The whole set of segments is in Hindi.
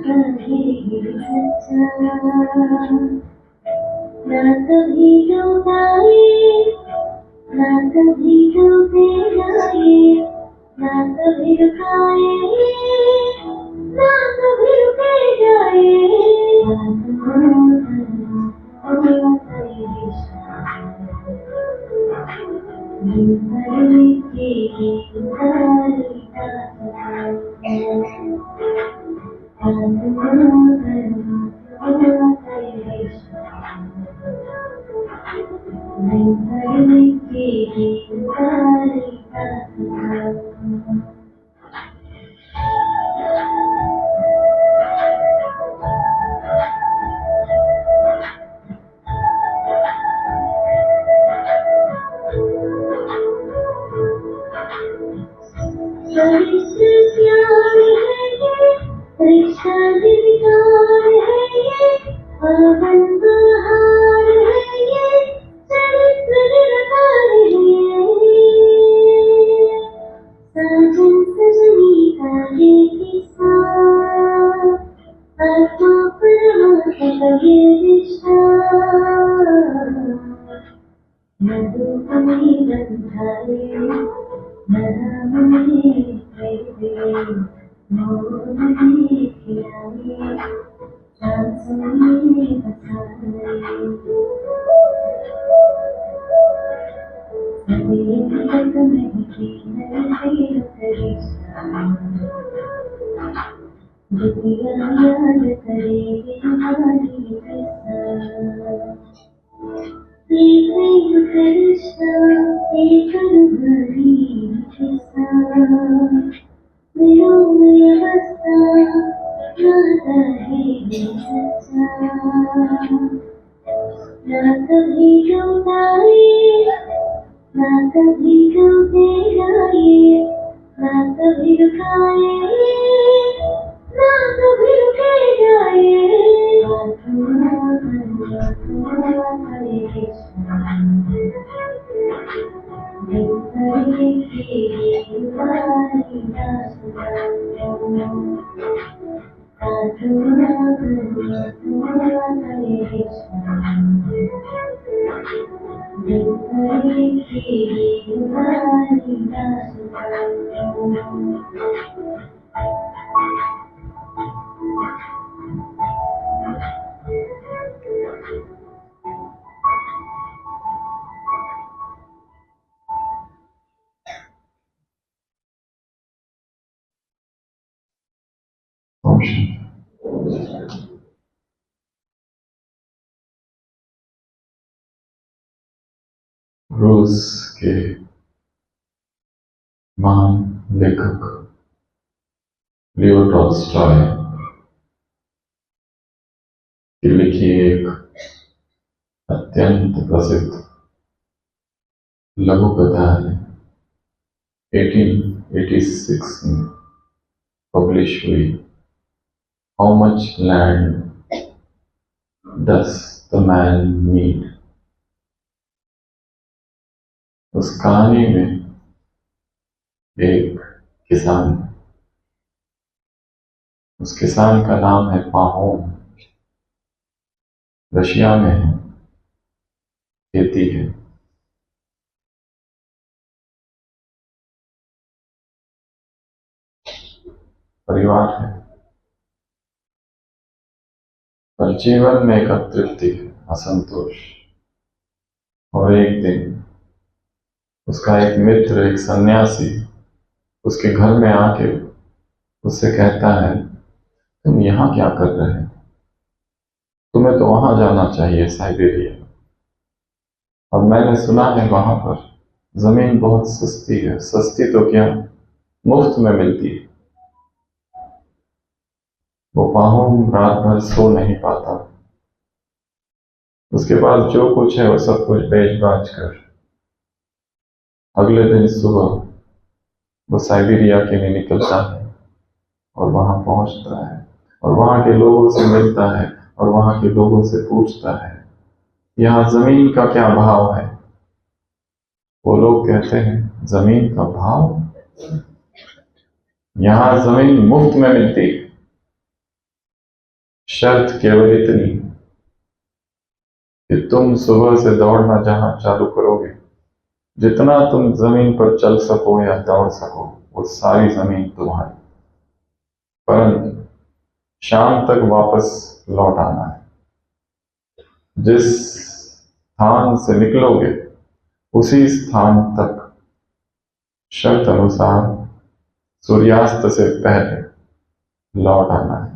कभी सच्चा, ना कभी डूबाए, ना कभी डूबे जाए, ना कभी रुकाए, ना कभी रुके जाए। रिश्ता दिलदार है ये, पावन बहार है ये, चरित्र निराकार है ये, साजन सजनी का ये किस्सा, आत्मा परमात्मा का ये रिश्ता, न रूप में बंधाए, न नाम में प्रेमे, मोह नहीं खिलाए, सांसों में बसाए। सभी तक महकी नहीं रिश्ता, दुनिया याद करेगी हमारी किस्सा। एक रिश्ता, एक रूहानी किस्सा, दिलों में बसता नाता है ये सच्चा, ना कभी डूबाए, ना कभी डूबे जाए, ना कभी रुकाए, ना कभी रुके जाए। रूस के महान लेखक लियो टॉल्स्टॉय की लिखी एक अत्यंत प्रसिद्ध लघु कथा है, 1886 में पब्लिश हुई, how much land does the man need. उस कहानी में एक किसान, उस किसान का नाम है पाहोम, रशिया में है, खेती है। परिवार है, पर जीवन में एक अतृप्ति है, असंतोष। और एक दिन उसका एक मित्र, एक सन्यासी उसके घर में आके उससे कहता है, तुम यहाँ क्या कर रहे हो? तुम्हें तो वहां जाना चाहिए, साइबेरिया। और मैंने सुना है वहां पर जमीन बहुत सस्ती है। सस्ती तो क्या, मुफ्त में मिलती है। वो पाहोम रात भर सो नहीं पाता। उसके बाद जो कुछ है वो सब कुछ बेच बाच कर अगले दिन सुबह वो साइबेरिया के लिए निकलता है और वहां पहुंचता है और वहां के लोगों से मिलता है और वहां के लोगों से पूछता है, यहाँ जमीन का क्या भाव है? वो लोग कहते हैं, जमीन का भाव? यहाँ जमीन मुफ्त में मिलती है। शर्त केवल इतनी कि तुम सुबह से दौड़ना जहां चालू करोगे, जितना तुम जमीन पर चल सको या दौड़ सको, वो सारी जमीन तुम्हारी। परंतु शाम तक वापस लौट आना है। जिस स्थान से निकलोगे उसी स्थान तक शर्त अनुसार सूर्यास्त से पहले लौट आना है।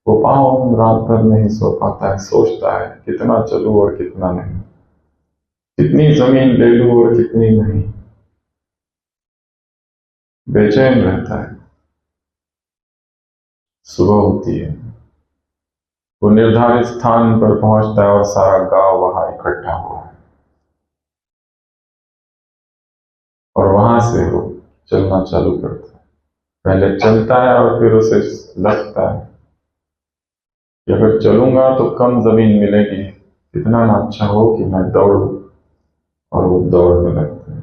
वो पाँव रात भर नहीं सो पाता है, सोचता है कितना चलूं और कितना नहीं, कितनी जमीन ले लूं और कितनी नहीं, बेचैन रहता है। सुबह होती है, वो निर्धारित स्थान पर पहुंचता है और सारा गांव वहां इकट्ठा हुआ है, और वहां से वो चलना चालू करता है। पहले चलता है और फिर उसे लगता है कि अगर चलूंगा तो कम जमीन मिलेगी, इतना ना अच्छा हो कि मैं दौड़ूं, और वो दौड़ने लगता है।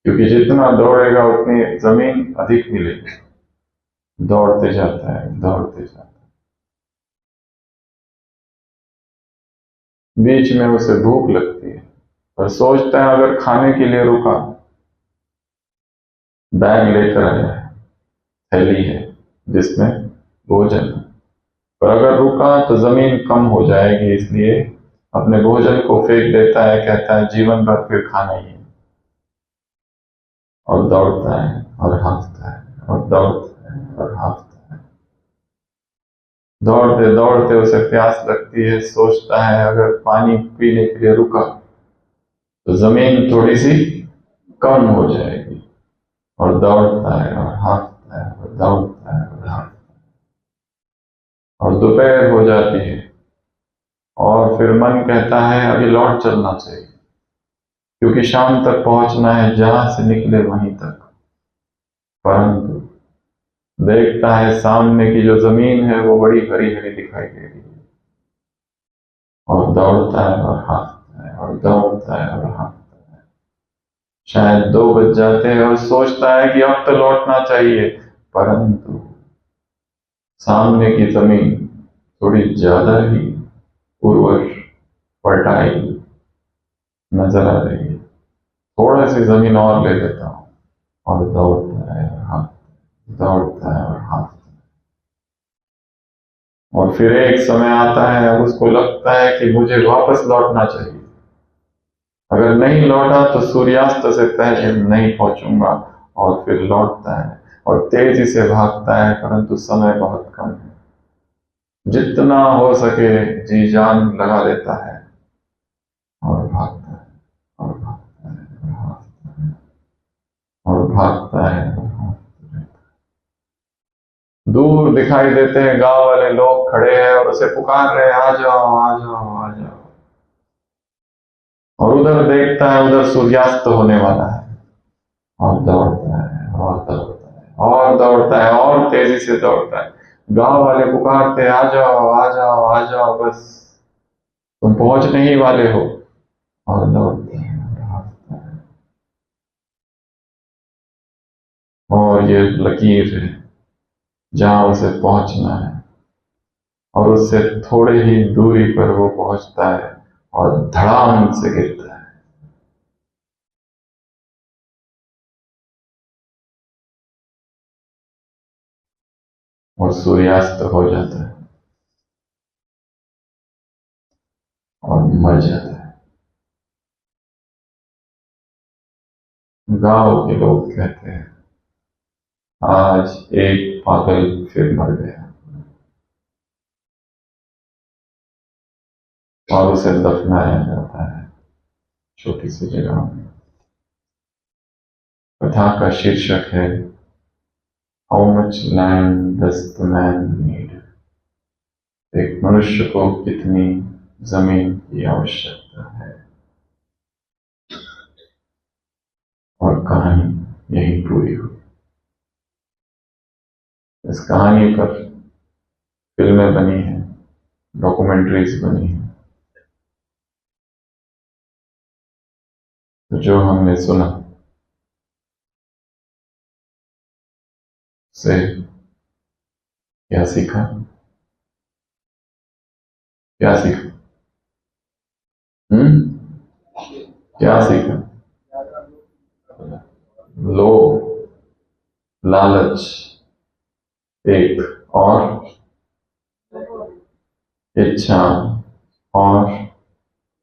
क्योंकि जितना दौड़ेगा उतनी जमीन अधिक मिलेगी। दौड़ते जाता है, दौड़ते जाता है। बीच में उसे भूख लगती है और सोचता है अगर खाने के लिए रुका, बैग लेकर आया है, थैली है जिसमें भोजन है, पर अगर रुका तो जमीन कम हो जाएगी, इसलिए अपने भोजन को फेंक देता है, कहता है जीवन भर फिर खाना ही है। और दौड़ता है और हाँफता है, और दौड़ता है और हाँफता है। दौड़ते दौड़ते उसे प्यास लगती है, सोचता है अगर पानी पीने के लिए रुका तो जमीन थोड़ी सी कम हो जाएगी, और दौड़ता है और हाँफता है और दौड़ता है और हाँफता है। और दोपहर हो जाती है और फिर मन कहता है अभी लौट चलना चाहिए, क्योंकि शाम तक पहुंचना है, जहां से निकले वहीं तक। परंतु देखता है सामने की जो जमीन है वो बड़ी हरी हरी दिखाई दे रही है, और दौड़ता है और हाँफता है और दौड़ता है और हाँफता है। शायद 2 बज जाते हैं और सोचता है कि अब तो लौटना चाहिए, परंतु सामने की जमीन थोड़ी ज्यादा ही उर्वर, फर्टाइल नजर आ रही है। थोड़ा सी जमीन और ले लेता हूं, और दौड़ता है और हाँफता है, दौड़ता है और हाँफता है। और फिर एक समय आता है, अब उसको लगता है कि मुझे वापस लौटना चाहिए। अगर नहीं लौटा तो सूर्यास्त से पहले नहीं पहुंचूंगा। और फिर लौटता है और तेजी से भागता है, परंतु समय बहुत कम है। जितना हो सके जी जान लगा देता है, और भागता है और भागता है और भागता है और भागता है और भागता है। दूर दिखाई देते हैं गांव वाले लोग खड़े हैं और उसे पुकार रहे हैं, आ जाओ आ जाओ आ जाओ। और उधर देखता है, उधर सूर्यास्त होने वाला है, और दौड़ता है और दौड़ता है और दौड़ता है और तेजी से दौड़ता है। गांव वाले पुकारते आ जाओ आ जाओ आ जाओ, बस तुम पहुंचने ही वाले हो। और दौड़ता है और भागता है। और ये लकीर है जहां उसे पहुंचना है, और उससे थोड़े ही दूरी पर वो पहुंचता है और धड़ाम से गिरता है। और सूर्यास्त हो जाता है और मर जाता है। गांव के लोग कहते हैं आज एक पागल फिर मर गया, और उसे दफनाया जाता है छोटी सी जगह में। कथा का शीर्षक है how much land does the man need. एक मनुष्य को कितनी जमीन की आवश्यकता है। और कहानी यही पूरी हुई। इस कहानी पर फिल्में बनी हैं, डॉक्यूमेंट्रीज बनी हैं। तो जो हमने सुना से क्या सीखा? क्या सीखा? क्या सीखा? लोभ, लालच एक, और इच्छा, और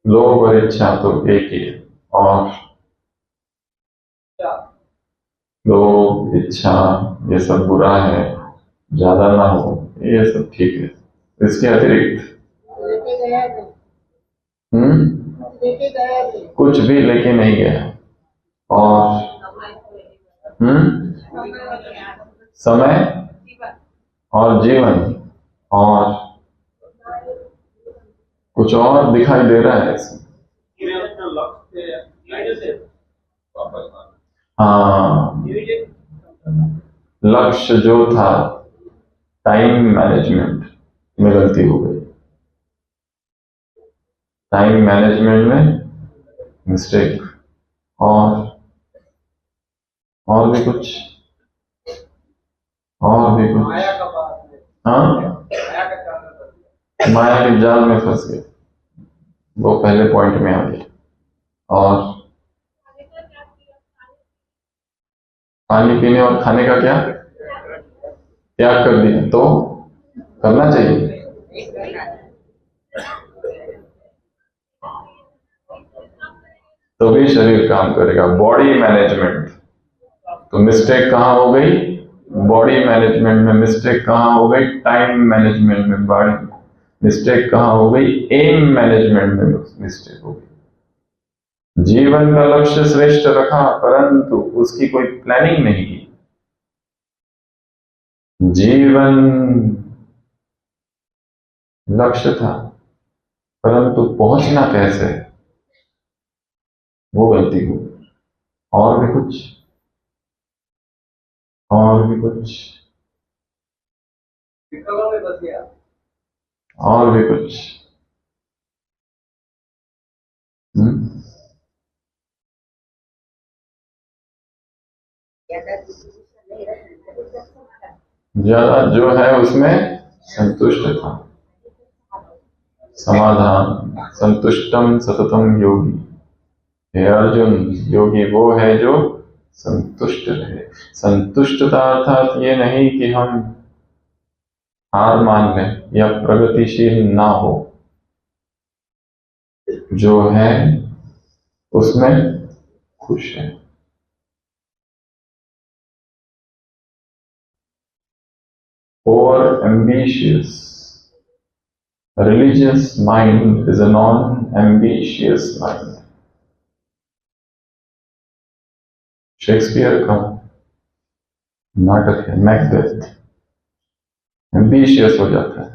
लोभ और इच्छा तो एक ही है, और लोभ इच्छा ये सब बुरा है, ज्यादा ना हो, ये सब ठीक है। इसके अतिरिक्त कुछ भी लेके नहीं गया। और समय और जीवन, और कुछ और दिखाई दे रहा है इसमें। हाँ, लक्ष्य जो था, टाइम मैनेजमेंट में गलती हो गई, टाइम मैनेजमेंट में मिस्टेक, और भी कुछ, और भी कुछ। हाँ, माया के जाल में फंस गए, वो पहले पॉइंट में आ गया। और पानी पीने और खाने का क्या त्याग कर दिया, तो करना चाहिए। तो भी शरीर काम करेगा। बॉडी मैनेजमेंट, तो मिस्टेक कहाँ हो गई? बॉडी मैनेजमेंट में मिस्टेक कहाँ हो गई? टाइम मैनेजमेंट में बॉडी मिस्टेक कहाँ हो गई? एम मैनेजमेंट में मिस्टेक हो गई। जीवन का लक्ष्य श्रेष्ठ रखा, परंतु उसकी कोई प्लानिंग नहीं की। जीवन लक्ष्य था, परंतु पहुंचना कैसे, वो गलती हो। और भी कुछ, और भी कुछ, और भी कुछ। ज्यादा जो है उसमें संतुष्ट था। समाधान, संतुष्टम सततम योगी। हे अर्जुन, योगी वो है जो संतुष्ट रहे। संतुष्टता अर्थात ये नहीं कि हम हार मान लें या प्रगतिशील ना हो, जो है उसमें खुश है। Over ambitious, a religious mind is a non-ambitious mind. Shakespeare का नाटक है मैकबेथ। एम्बिशियस हो जाता है।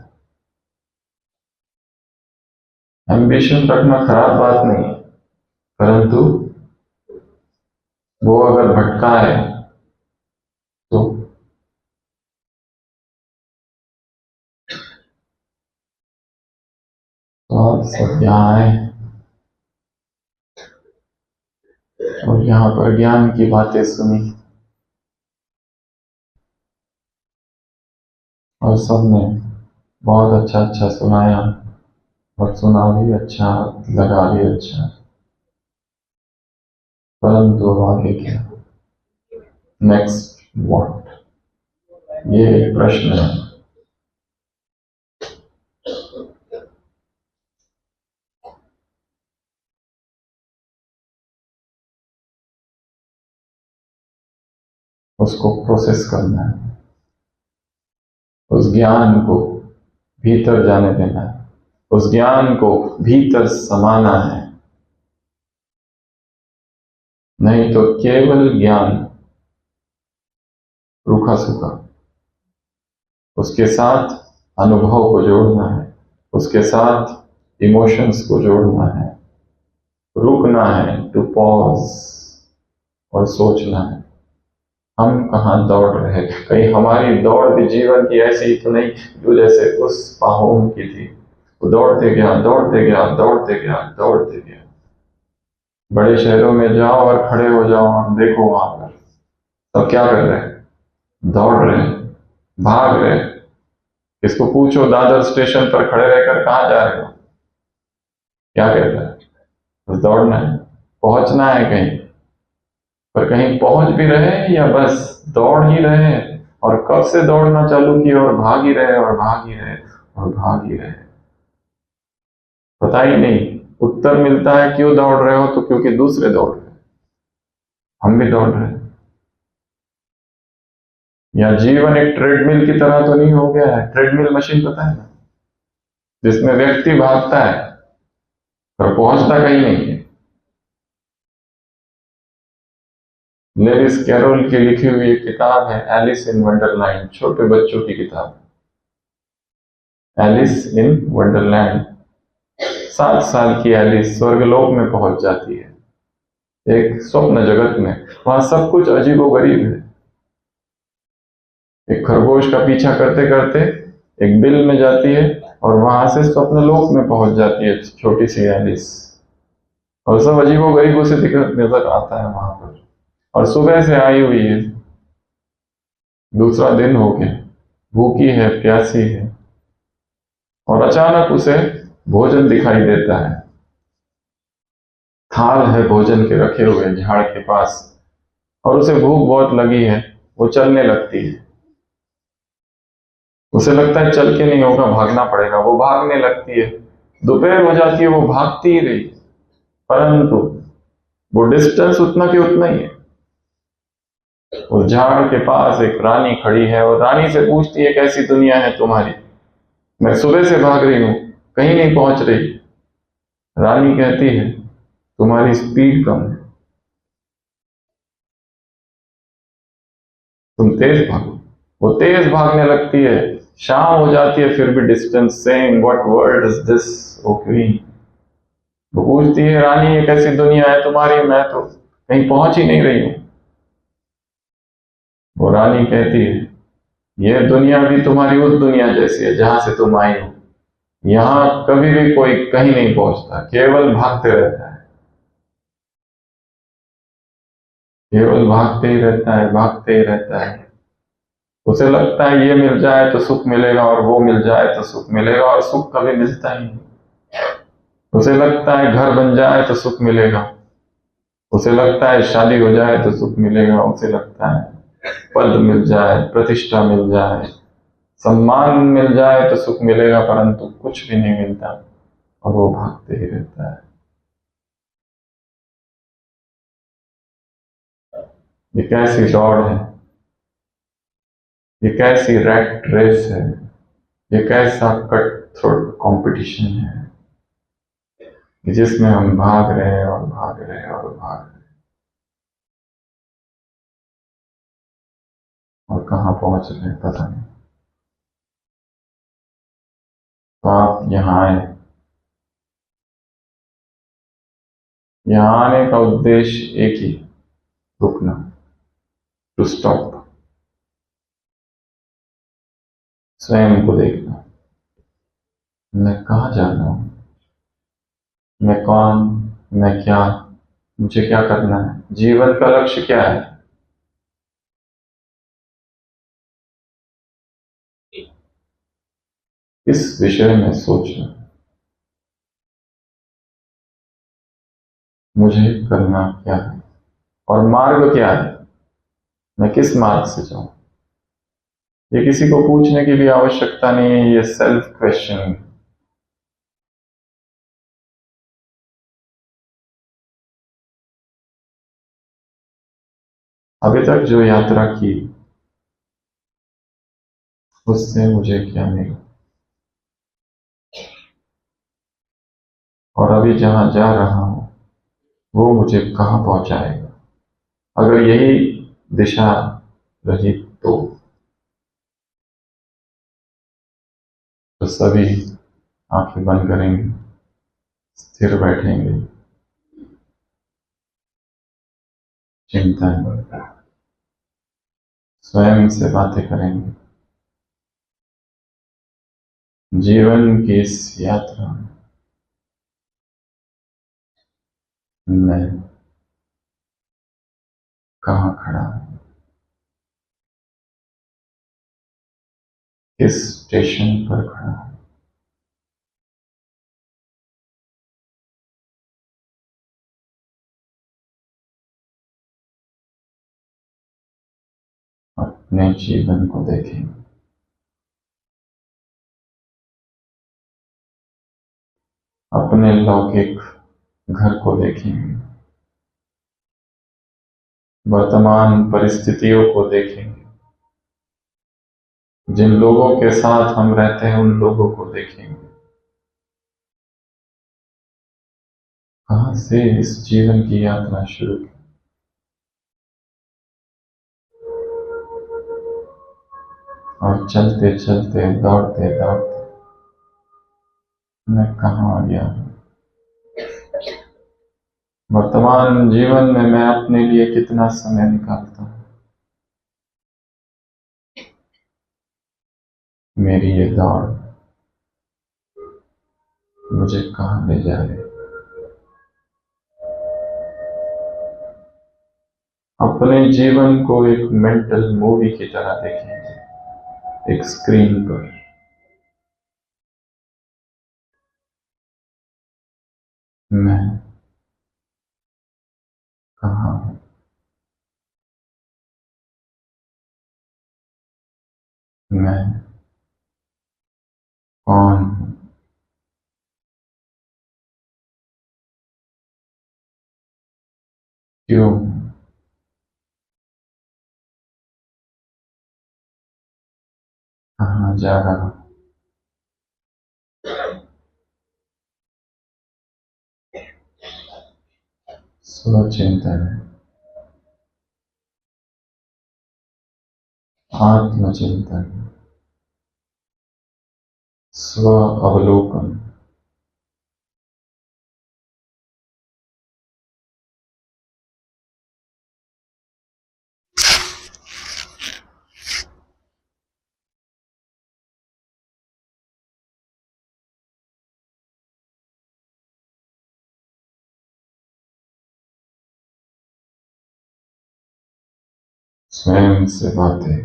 एम्बिशन रखना खराब बात नहीं है, परंतु वो अगर भटकाए तो आप सब यहाँ आए और यहाँ पर ज्ञान की बातें सुनी, और सबने बहुत अच्छा अच्छा सुनाया, और सुना भी अच्छा, लगा भी अच्छा, परंतु अब आगे क्या? Next what? ये एक प्रश्न है। उसको प्रोसेस करना है, उस ज्ञान को भीतर जाने देना है, उस ज्ञान को भीतर समाना है। नहीं तो केवल ज्ञान रूखा सूखा, उसके साथ अनुभव को जोड़ना है, उसके साथ इमोशंस को जोड़ना है, रुकना है, टू पॉज, और सोचना है हम कहाँ दौड़ रहे। कहीं हमारी दौड़ भी जीवन की ऐसी ही तो नहीं जो जैसे उस पाहोन की थी, वो दौड़ते गया दौड़ते गया दौड़ते गया दौड़ते गया। बड़े शहरों में जाओ और खड़े हो जाओ और देखो वहां पर सब क्या कर रहे हैं? दौड़ रहे हैं, भाग रहे हैं, इसको पूछो दादर स्टेशन पर खड़े रहकर कहाँ जा रहे हो, क्या कहता है? बस दौड़ना है, पहुंचना है कहीं। पर कहीं पहुंच भी रहे या बस दौड़ ही रहे, और कब से दौड़ना चालू किए और भाग ही रहे और भाग ही रहे और भाग ही रहे, पता ही नहीं। उत्तर मिलता है क्यों दौड़ रहे हो, तो क्योंकि दूसरे दौड़ रहे हैं, हम भी दौड़ रहे हैं। या जीवन एक ट्रेडमिल की तरह तो नहीं हो गया है? ट्रेडमिल मशीन पता है ना, जिसमें व्यक्ति भागता है पर पहुंचता कहीं नहीं है। लेविस कैरोल की लिखी हुई एक किताब है एलिस इन वंडरलैंड, छोटे बच्चों की किताब। Alice in Wonderland. 7 साल की एलिस स्वर्गलोक में पहुंच जाती है, एक स्वप्न जगत में। वहां सब कुछ अजीबोगरीब है। एक खरगोश का पीछा करते करते एक बिल में जाती है और वहां से स्वप्न लोक में पहुंच जाती है छोटी सी एलिस। और सब अजीबोगरीब उसे नजर आता है वहां पर। और सुबह से आई हुई है, दूसरा दिन हो गया, भूखी है, प्यासी है, और अचानक उसे भोजन दिखाई देता है। थाल है भोजन के रखे हुए झाड़ के पास, और उसे भूख बहुत लगी है। वो चलने लगती है, उसे लगता है चल के नहीं होगा, भागना पड़ेगा। वो भागने लगती है, दोपहर हो जाती है, वो भागती ही रही। परंतु वो डिस्टेंस उतना के उतना ही है। उस झाड़ के पास एक रानी खड़ी है और रानी से पूछती है कैसी दुनिया है तुम्हारी, मैं सुबह से भाग रही हूं, कहीं नहीं पहुंच रही। रानी कहती है तुम्हारी स्पीड कम है, तुम तेज भागो। वो तेज भागने लगती है, शाम हो जाती है, फिर भी distance same. What world is this O queen? वो पूछती है रानी ये कैसी दुनिया है तुम्हारी, मैं तो कहीं पहुंच ही नहीं रही हूं। वो रानी कहती है ये दुनिया भी तुम्हारी उस दुनिया जैसी है जहां से तुम आई हो। यहाँ कभी भी कोई कहीं नहीं पहुंचता, केवल भागते रहता है, केवल भागते ही रहता है, भागते ही रहता है। उसे लगता है ये मिल जाए तो सुख मिलेगा और वो मिल जाए तो सुख मिलेगा, और सुख कभी मिलता ही नहीं। उसे लगता है घर बन जाए तो सुख मिलेगा, उसे लगता है शादी हो जाए तो सुख मिलेगा, उसे लगता है पद मिल जाए, प्रतिष्ठा मिल जाए, सम्मान मिल जाए तो सुख मिलेगा, परंतु कुछ भी नहीं मिलता और वो भागते ही रहता है। ये कैसी दौड़ है, ये कैसी रैट रेस है, ये कैसा कट थ्रोट कंपटीशन है, जिसमें हम भाग रहे हैं और भाग रहे हैं और भाग रहे हैं, और कहाँ पहुंच रहे हैं पता नहीं। तो आप यहाँ आए, यहाँ आने का उद्देश्य एक ही, रुकना, टू स्टॉप, स्वयं को देखना। मैं कहाँ जा रहा हूँ, मैं कौन, मैं क्या, मुझे क्या करना है, जीवन का लक्ष्य क्या है। इस विषय में सोचना, मुझे करना क्या है और मार्ग क्या है, मैं किस मार्ग से जाऊं। ये किसी को पूछने की भी आवश्यकता नहीं है, ये सेल्फ क्वेश्चन। अभी तक जो यात्रा की उससे मुझे क्या मिला, और अभी जहां जा रहा हूं वो मुझे कहां पहुंचाएगा। अगर यही दिशा रही तो सभी आंखें बंद करेंगे, स्थिर बैठेंगे, चिंता नहीं, स्वयं से बातें करेंगे। जीवन की इस यात्रा में मैं कहाँ खड़ा हूं, किस स्टेशन पर खड़ा हूं? अपने जीवन को देखेंगे, अपने लौकिक घर को देखेंगे, वर्तमान परिस्थितियों को देखेंगे, जिन लोगों के साथ हम रहते हैं उन लोगों को देखेंगे। कहां से इस जीवन की यात्रा शुरू की, और चलते चलते दौड़ते दौड़ते मैं कहां आ गया हूं। वर्तमान जीवन में मैं अपने लिए कितना समय निकालता हूं। मेरी ये दौड़ मुझे कहां ले जा रही। अपने जीवन को एक मेंटल मूवी की तरह देखेंगे, एक स्क्रीन पर। मैं कहां हूं, मैं कौन हूं, क्यों हूं, कहां जा रहा हूं। स्वचिंतन, आत्मचिंतन, स्व अवलोकन। स्वयं से बातें,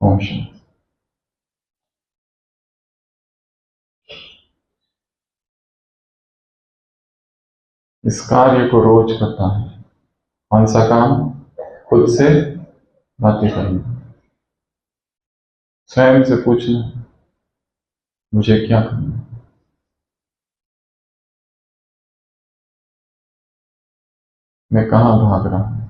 मोशन। इस कार्य को रोज करता है। कौन सा काम? खुद से बातें करना, स्वयं से पूछना मुझे क्या करना, मैं कहां भाग रहा हूं।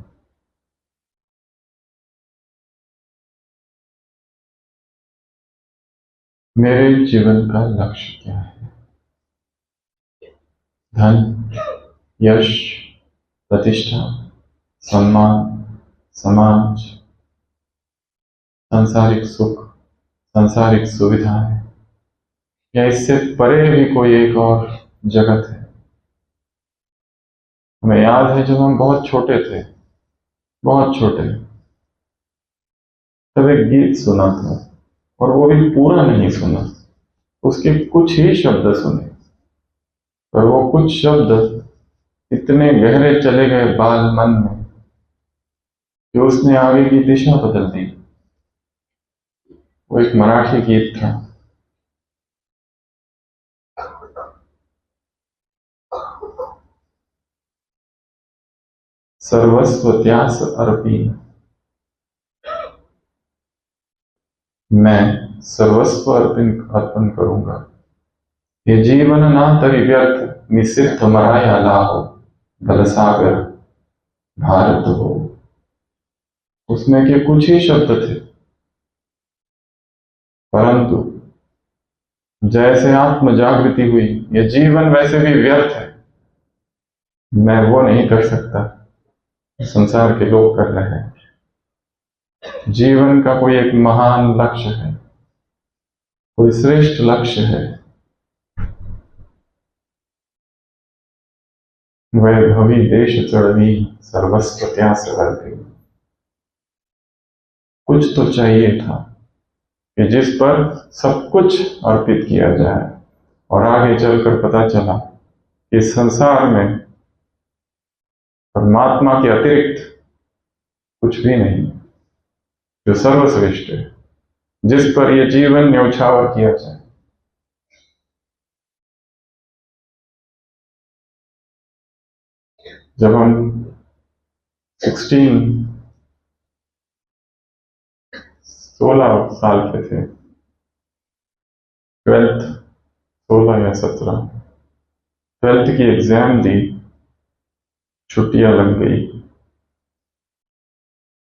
मेरे जीवन का लक्ष्य क्या है? धन, यश, प्रतिष्ठा, सम्मान, समाज, सांसारिक सुख, सांसारिक सुविधाएं, या इससे परे भी कोई एक और जगत है? हमें याद है जब हम बहुत छोटे थे, बहुत छोटे, तब एक गीत सुना था, और वो भी पूरा नहीं सुना, उसके कुछ ही शब्द सुने, पर वो कुछ शब्द इतने गहरे चले गए बाल मन में कि उसने आगे की दिशा बदल दी। वो एक मराठी गीत था, सर्वस्व त्यास अर्पी। मैं सर्वस्व अर्पण करूंगा, ये जीवन ना तरी व्यर्थ, निसिद्ध मराया लाहो, बलसागर भारत हो। उसमें के कुछ ही शब्द थे, परंतु जैसे आत्म जागृति हुई, ये जीवन वैसे भी व्यर्थ है, मैं वो नहीं कर सकता संसार के लोग कर रहे हैं। जीवन का कोई एक महान लक्ष्य है, कोई श्रेष्ठ लक्ष्य है। वैभवी देश चढ़वी, सर्वस्व त्यास वर्गी। कुछ तो चाहिए था कि जिस पर सब कुछ अर्पित किया जाए, और आगे चलकर पता चला कि संसार में परमात्मा के अतिरिक्त कुछ भी नहीं जो सर्वश्रेष्ठ है, जिस पर यह जीवन न्यौछावर किया जाए। जब हम 16 साल के थे, 12th, 16 या 17, 12th की एग्जाम दी, छुट्टियां लग गई,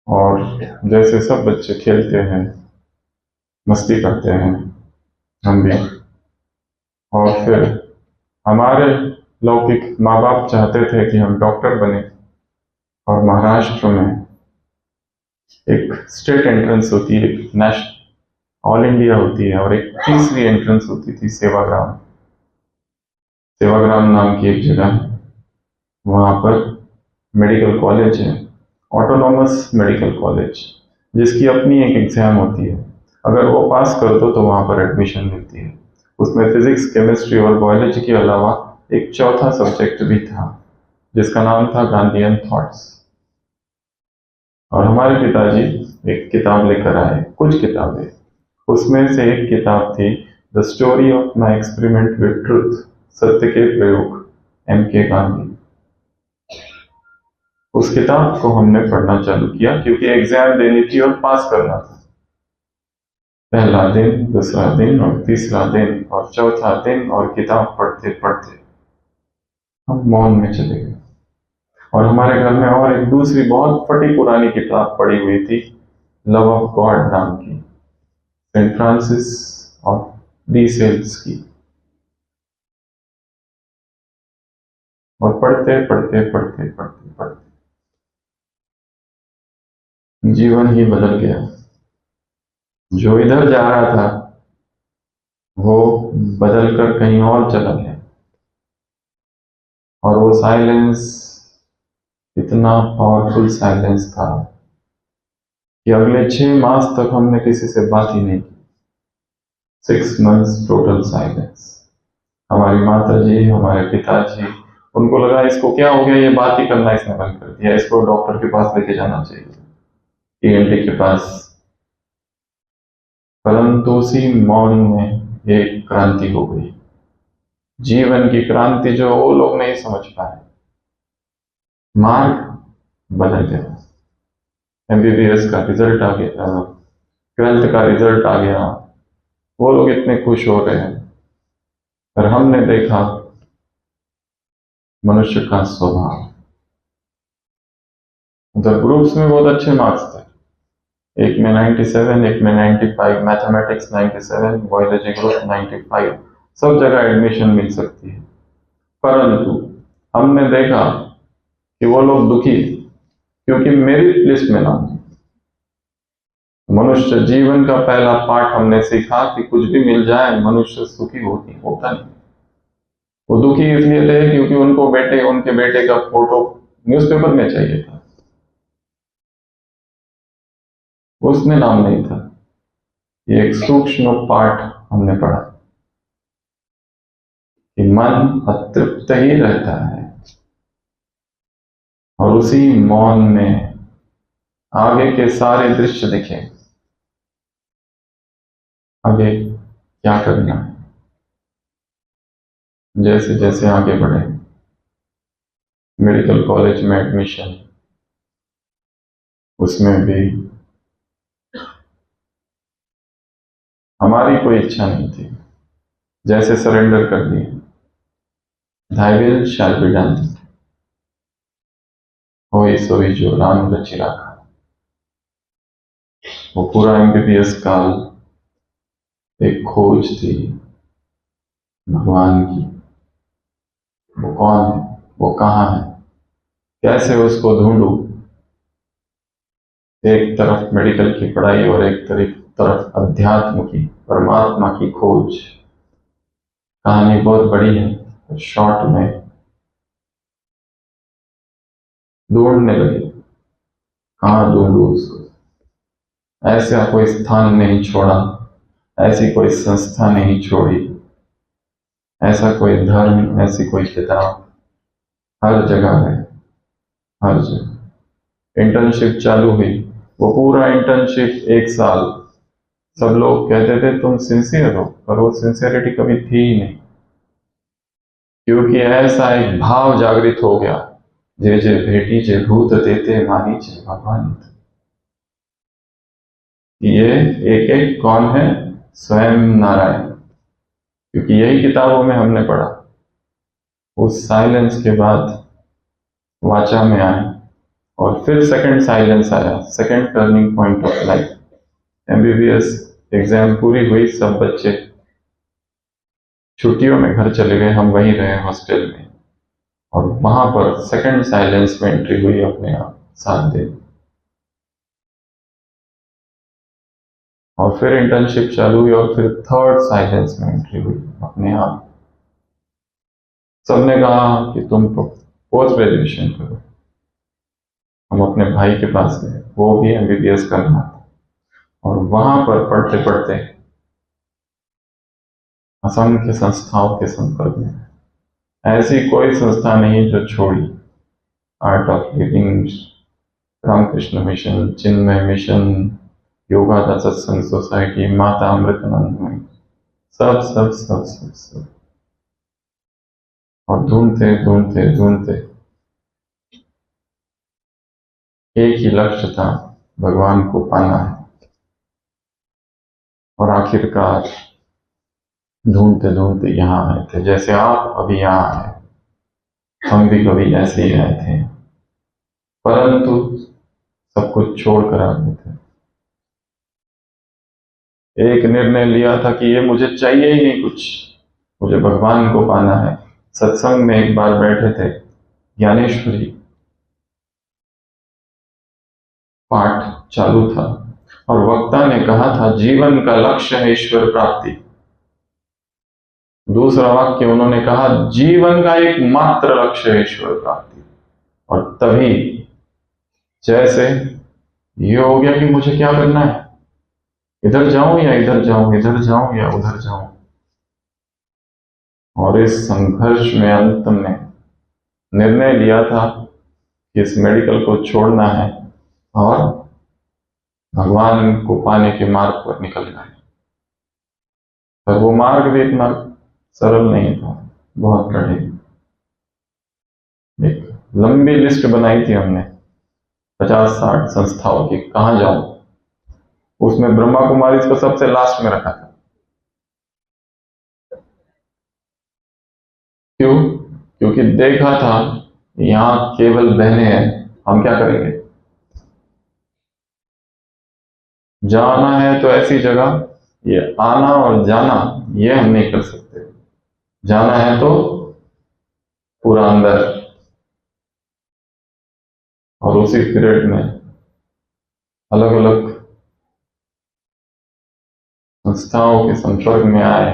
और जैसे सब बच्चे खेलते हैं, मस्ती करते हैं, हम भी। और फिर हमारे लौकिक माँ बाप चाहते थे कि हम डॉक्टर बने, और महाराष्ट्र में एक स्टेट एंट्रेंस होती है, एक नेशनल ऑल इंडिया होती है, और एक तीसरी एंट्रेंस होती थी सेवाग्राम। सेवाग्राम नाम की एक जगह है, वहाँ पर मेडिकल कॉलेज है, ऑटोनॉमस मेडिकल कॉलेज, जिसकी अपनी एक एग्जाम होती है। अगर वो पास कर दो तो वहाँ पर एडमिशन मिलती है। उसमें फिजिक्स, केमिस्ट्री और बायोलॉजी के अलावा एक चौथा सब्जेक्ट भी था, जिसका नाम था गांधीयन थॉट्स। और हमारे पिताजी एक किताब लेकर आए, कुछ किताबें, उसमें से एक किताब थी the story of my experiment with truth, सत्य के प्रयोग, M.K. गांधी। उस किताब को हमने पढ़ना चालू किया, क्योंकि एग्जाम देनी थी और पास करना था। पहला दिन, दूसरा दिन और तीसरा दिन और चौथा दिन, और किताब पढ़ते पढ़ते हम मौन में चले गए। और हमारे घर में और एक दूसरी बहुत फटी पुरानी किताब पड़ी हुई थी, लव ऑफ गॉड नाम की, Saint Francis of de Sales की। और पढ़ते पढ़ते पढ़ते पढ़ते पढ़ते जीवन ही बदल गया। जो इधर जा रहा था वो बदल कर कहीं और चला गया, और वो साइलेंस इतना पावरफुल साइलेंस था कि अगले 6 मास तक हमने किसी से बात ही नहीं की। 6 months टोटल साइलेंस। हमारी माता जी, हमारे पिताजी, उनको लगा इसको क्या हो गया, ये बात ही करना इसने बंद कर दिया, इसको डॉक्टर के पास लेके जाना चाहिए, ENT के पास। परंतु उसी मौन में एक क्रांति हो गई, जीवन की क्रांति, जो वो लोग नहीं समझ पाए। मार्ग बदल गया। MBBS का रिजल्ट आ गया, 12th का रिजल्ट आ गया, वो लोग इतने खुश हो रहे हैं, पर हमने देखा मनुष्य का स्वभाव। उधर ग्रुप्स में बहुत अच्छे मार्क्स थे, एक में 97, एक में 95, मैथमेटिक्स 97, बायोलॉजी ग्रुप 95, सब जगह एडमिशन मिल सकती है। परंतु हमने देखा कि वो लोग दुखी, क्योंकि मेरिट लिस्ट में नाम नहीं। मनुष्य जीवन का पहला पाठ हमने सीखा कि कुछ भी मिल जाए, मनुष्य सुखी होता नहीं। वो दुखी इसलिए थे क्योंकि उनके बेटे का फोटो न्यूज़पेपर में चाहिए था, उसमें नाम नहीं था। ये एक सूक्ष्म पाठ हमने पढ़ा कि मन अतृप्त ही रहता है, और उसी मौन में आगे के सारे दृश्य दिखे, आगे क्या करना है। जैसे जैसे आगे बढ़े, मेडिकल कॉलेज में एडमिशन, उसमें भी हमारी कोई इच्छा नहीं थी, जैसे सरेंडर कर दिए, thy will shall be done, होई सोई जो राम रचि राखा। वो पूरा MBBS काल एक खोज थी भगवान की। वो कौन है, वो कहाँ है, कैसे उसको ढूंढूं। एक तरफ मेडिकल की पढ़ाई और एक तरफ अध्यात्म की, परमात्मा की खोज। कहानी बहुत बड़ी है, शॉर्ट में ढूंढने लगे, कहाँ ढूंढूं उसको। ऐसा कोई स्थान नहीं छोड़ा, ऐसी कोई संस्था नहीं छोड़ी, ऐसा कोई धर्म, ऐसी कोई किताब, हर जगह है, हर जगह। इंटर्नशिप चालू हुई, वो पूरा इंटर्नशिप 1 साल सब लोग कहते थे तुम सिंसियर हो, पर वो सिंसियरिटी कभी थी ही नहीं, क्योंकि ऐसा एक भाव जागृत हो गया, जे जे भेटी जे भूत देते मानी जे भगवान। ये एक एक कौन है? स्वयं नारायण। क्योंकि यही किताबों में हमने पढ़ा। उस साइलेंस के बाद वाचा में आए, और फिर सेकंड साइलेंस आया, second turning point of life. MBBS exam पूरी हुई, सब बच्चे छुट्टियों में घर चले गए, हम वहीं रहे हॉस्टल में, और वहां पर सेकंड साइलेंस में एंट्री हुई अपने आप 7 दिन। और फिर इंटर्नशिप चालू हुई, और फिर थर्ड साइलेंस में एंट्री हुई अपने आप। सबने कहा कि तुम पोस्ट ग्रेजुएशन करो। हम अपने भाई के पास गए, वो भी एमबीबीएस कर रहा था, और वहां पर पढ़ते पढ़ते असंख्य संस्थाओं के संपर्क में। ऐसी कोई संस्था नहीं जो छोड़ी। Art of living, Ramakrishna mission, Chinmaya mission, Yoga का सत्संग सोसाइटी, माता अमृतानंदमयी, सब सब सब सब सब। और ढूंढते ढूंढते ढूंढते एक ही लक्ष्य था, भगवान को पाना है। और आखिरकार ढूंढते ढूंढते यहाँ आए थे, जैसे आप अभी यहाँ आए, हम भी कभी ऐसे ही आए थे, परंतु सब कुछ छोड़कर आ गए थे। एक निर्णय लिया था कि ये मुझे चाहिए ही नहीं कुछ, मुझे भगवान को पाना है। सत्संग में एक बार बैठे थे, ज्ञानेश्वरी पाठ चालू था, और वक्ता ने कहा था जीवन का लक्ष्य है ईश्वर प्राप्ति। दूसरा वाक्य उन्होंने कहा जीवन का एकमात्र लक्ष्य है ईश्वर प्राप्ति। और तभी जैसे ये हो गया कि मुझे क्या करना है, इधर जाऊं या इधर जाऊं, इधर जाऊं या उधर जाऊं। और इस संघर्ष में अंत में निर्णय लिया था कि इस मेडिकल को छोड़ना है और भगवान को पाने के मार्ग पर निकलना है। पर वो मार्ग भी इतना सरल नहीं था, बहुत कठिन। एक लंबी लिस्ट बनाई थी हमने, 50-60 संस्थाओं की, कहां जाऊं। उसमें ब्रह्मा कुमारी को सबसे लास्ट में रखा था। क्यों? क्योंकि देखा था यहां केवल बहने हैं, हम क्या करेंगे। जाना है तो ऐसी जगह, ये आना और जाना ये हम नहीं कर सकते। जाना है तो पूरा अंदर। और उसी पीरियड में अलग अलग संस्थाओं के संपर्क में आए।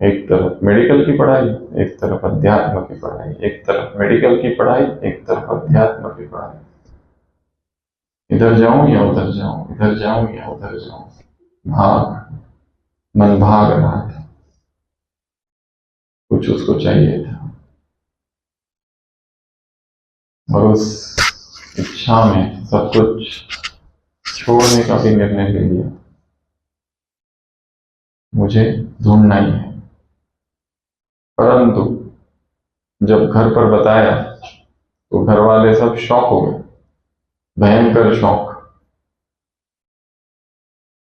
एक तरफ मेडिकल की पढ़ाई, एक तरफ अध्यात्म की पढ़ाई, एक तरफ मेडिकल की पढ़ाई, एक तरफ अध्यात्म की पढ़ाई। इधर जाऊं या उधर जाऊं, इधर जाऊं या उधर जाऊं, भाग, मन भाग रहा था, कुछ उसको चाहिए था। और उस इच्छा में सब कुछ छोड़ने का भी निर्णय ले लिया, मुझे ढूंढना ही है। परंतु जब घर पर बताया तो घर वाले सब शॉक हो गए, भयंकर शौक।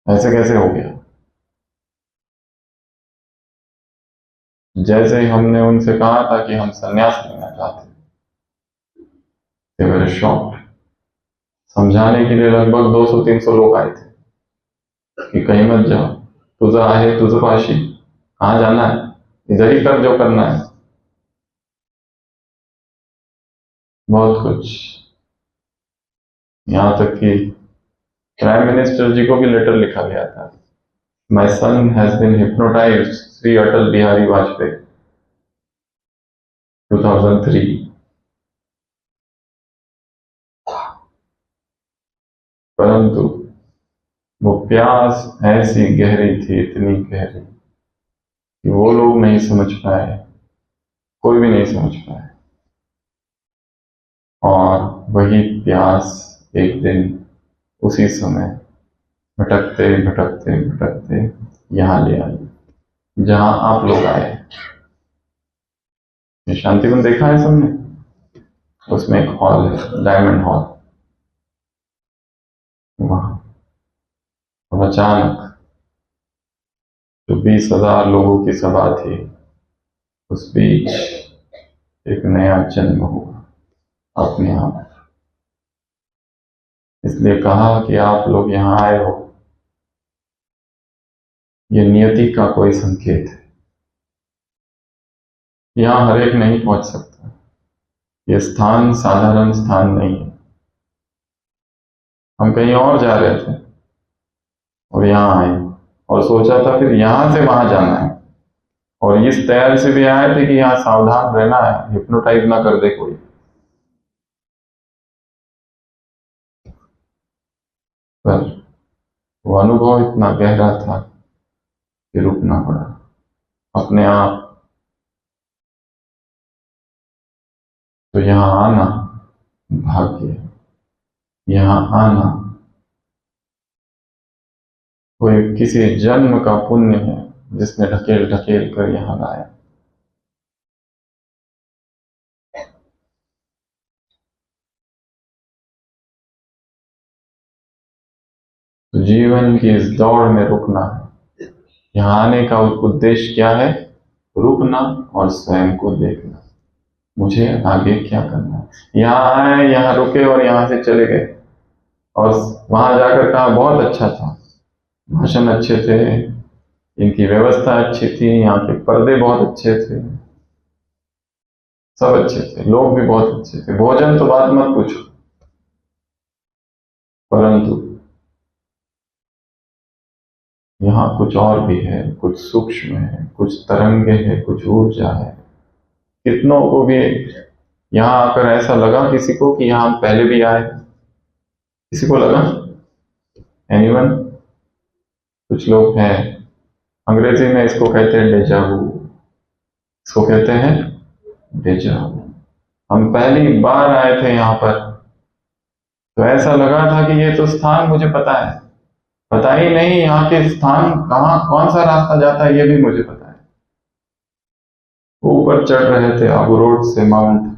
ऐसे कैसे हो गया? जैसे ही हमने उनसे कहा था कि हम संन्यास लेना चाहते थे, मेरे शौक समझाने के लिए लगभग 200-300 लोग आए थे कि कहीं मत जाओ, तुझा आहे तुझ पाशी, कहाँ जाना है, इधर ही कर जो करना है। बहुत कुछ, यहाँ तक कि प्राइम मिनिस्टर जी को भी लेटर लिखा गया था, माई सन has been hypnotised, Shri Atal Bihari Vajpayee, 2003। परंतु वो प्यास ऐसी गहरी थी, इतनी गहरी कि वो लोग नहीं समझ पाए, कोई भी नहीं समझ पाए। और वही प्यास एक दिन उसी समय भटकते भटकते भटकते यहाँ ले आई, जहां आप लोग आए। ये शांतिवन देखा है सबने? उसमें एक हॉल है, डायमंड हॉल। वहां और अचानक जो 20,000 लोगों की सभा थी, उस बीच एक नया जन्म हुआ अपने आप। इसलिए कहा कि आप लोग यहाँ आए हो, ये नियति का कोई संकेत है। यहाँ हर एक नहीं पहुंच सकता। ये स्थान साधारण स्थान नहीं है। हम कहीं और जा रहे थे और यहाँ आए और सोचा था फिर यहाँ से वहां जाना है, और इस तैयारी से भी आए थे कि यहाँ सावधान रहना है, हिप्नोटाइज ना कर दे कोई। पर वो अनुभव इतना गहरा था कि रुकना पड़ा अपने आप। तो यहाँ आना भाग्य है। यहाँ आना कोई किसी जन्म का पुण्य है जिसने ढकेल ढकेल कर यहाँ लाया। तो जीवन की इस दौड़ में रुकना है। यहाँ आने का उद्देश्य क्या है? रुकना और स्वयं को देखना, मुझे आगे क्या करना है। यहाँ आए, यहाँ रुके और यहाँ से चले गए, और वहां जाकर कहा बहुत अच्छा था, भाषण अच्छे थे, इनकी व्यवस्था अच्छी थी, यहाँ के पर्दे बहुत अच्छे थे, सब अच्छे थे, लोग भी बहुत अच्छे थे, भोजन तो बात मत पूछो। परंतु यहाँ कुछ और भी है, कुछ सूक्ष्म है, कुछ तरंगे है, कुछ ऊर्जा है। कितनों को भी यहाँ आकर ऐसा लगा किसी को कि यहाँ हम पहले भी आए? किसी को लगा? एनीवन? कुछ लोग हैं, अंग्रेजी में इसको कहते हैं डेजा वू, इसको कहते हैं डेजा वू। हम पहली बार आए थे यहाँ पर, तो ऐसा लगा था कि ये तो स्थान मुझे पता है, पता ही नहीं यहाँ के स्थान कहाँ, कौन सा रास्ता जाता है ये भी मुझे पता है। ऊपर चढ़ रहे थे आबू रोड से माउंट,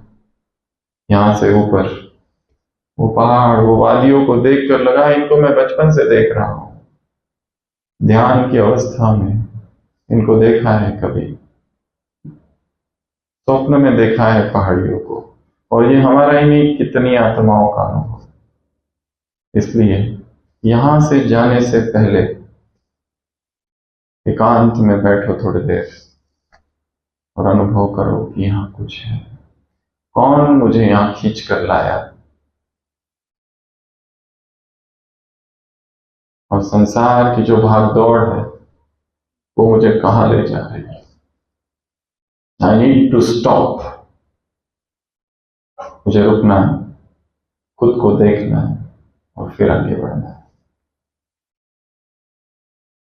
यहाँ से ऊपर वो पहाड़, वो वादियों को देखकर लगा इनको मैं बचपन से देख रहा हूँ, ध्यान की अवस्था में इनको देखा है, कभी स्वप्न में देखा है पहाड़ियों को, और ये हमारा ही नहीं, कितनी आत्माओं का अनुभव। इसलिए यहां से जाने से पहले एकांत में बैठो थोड़ी देर और अनुभव करो कि यहाँ कुछ है, कौन मुझे यहाँ खींच कर लाया, और संसार की जो भाग दौड़ है वो मुझे कहाँ ले जा रही है। आई नीड टू स्टॉप, मुझे रुकना है, खुद को देखना है और फिर आगे बढ़ना है।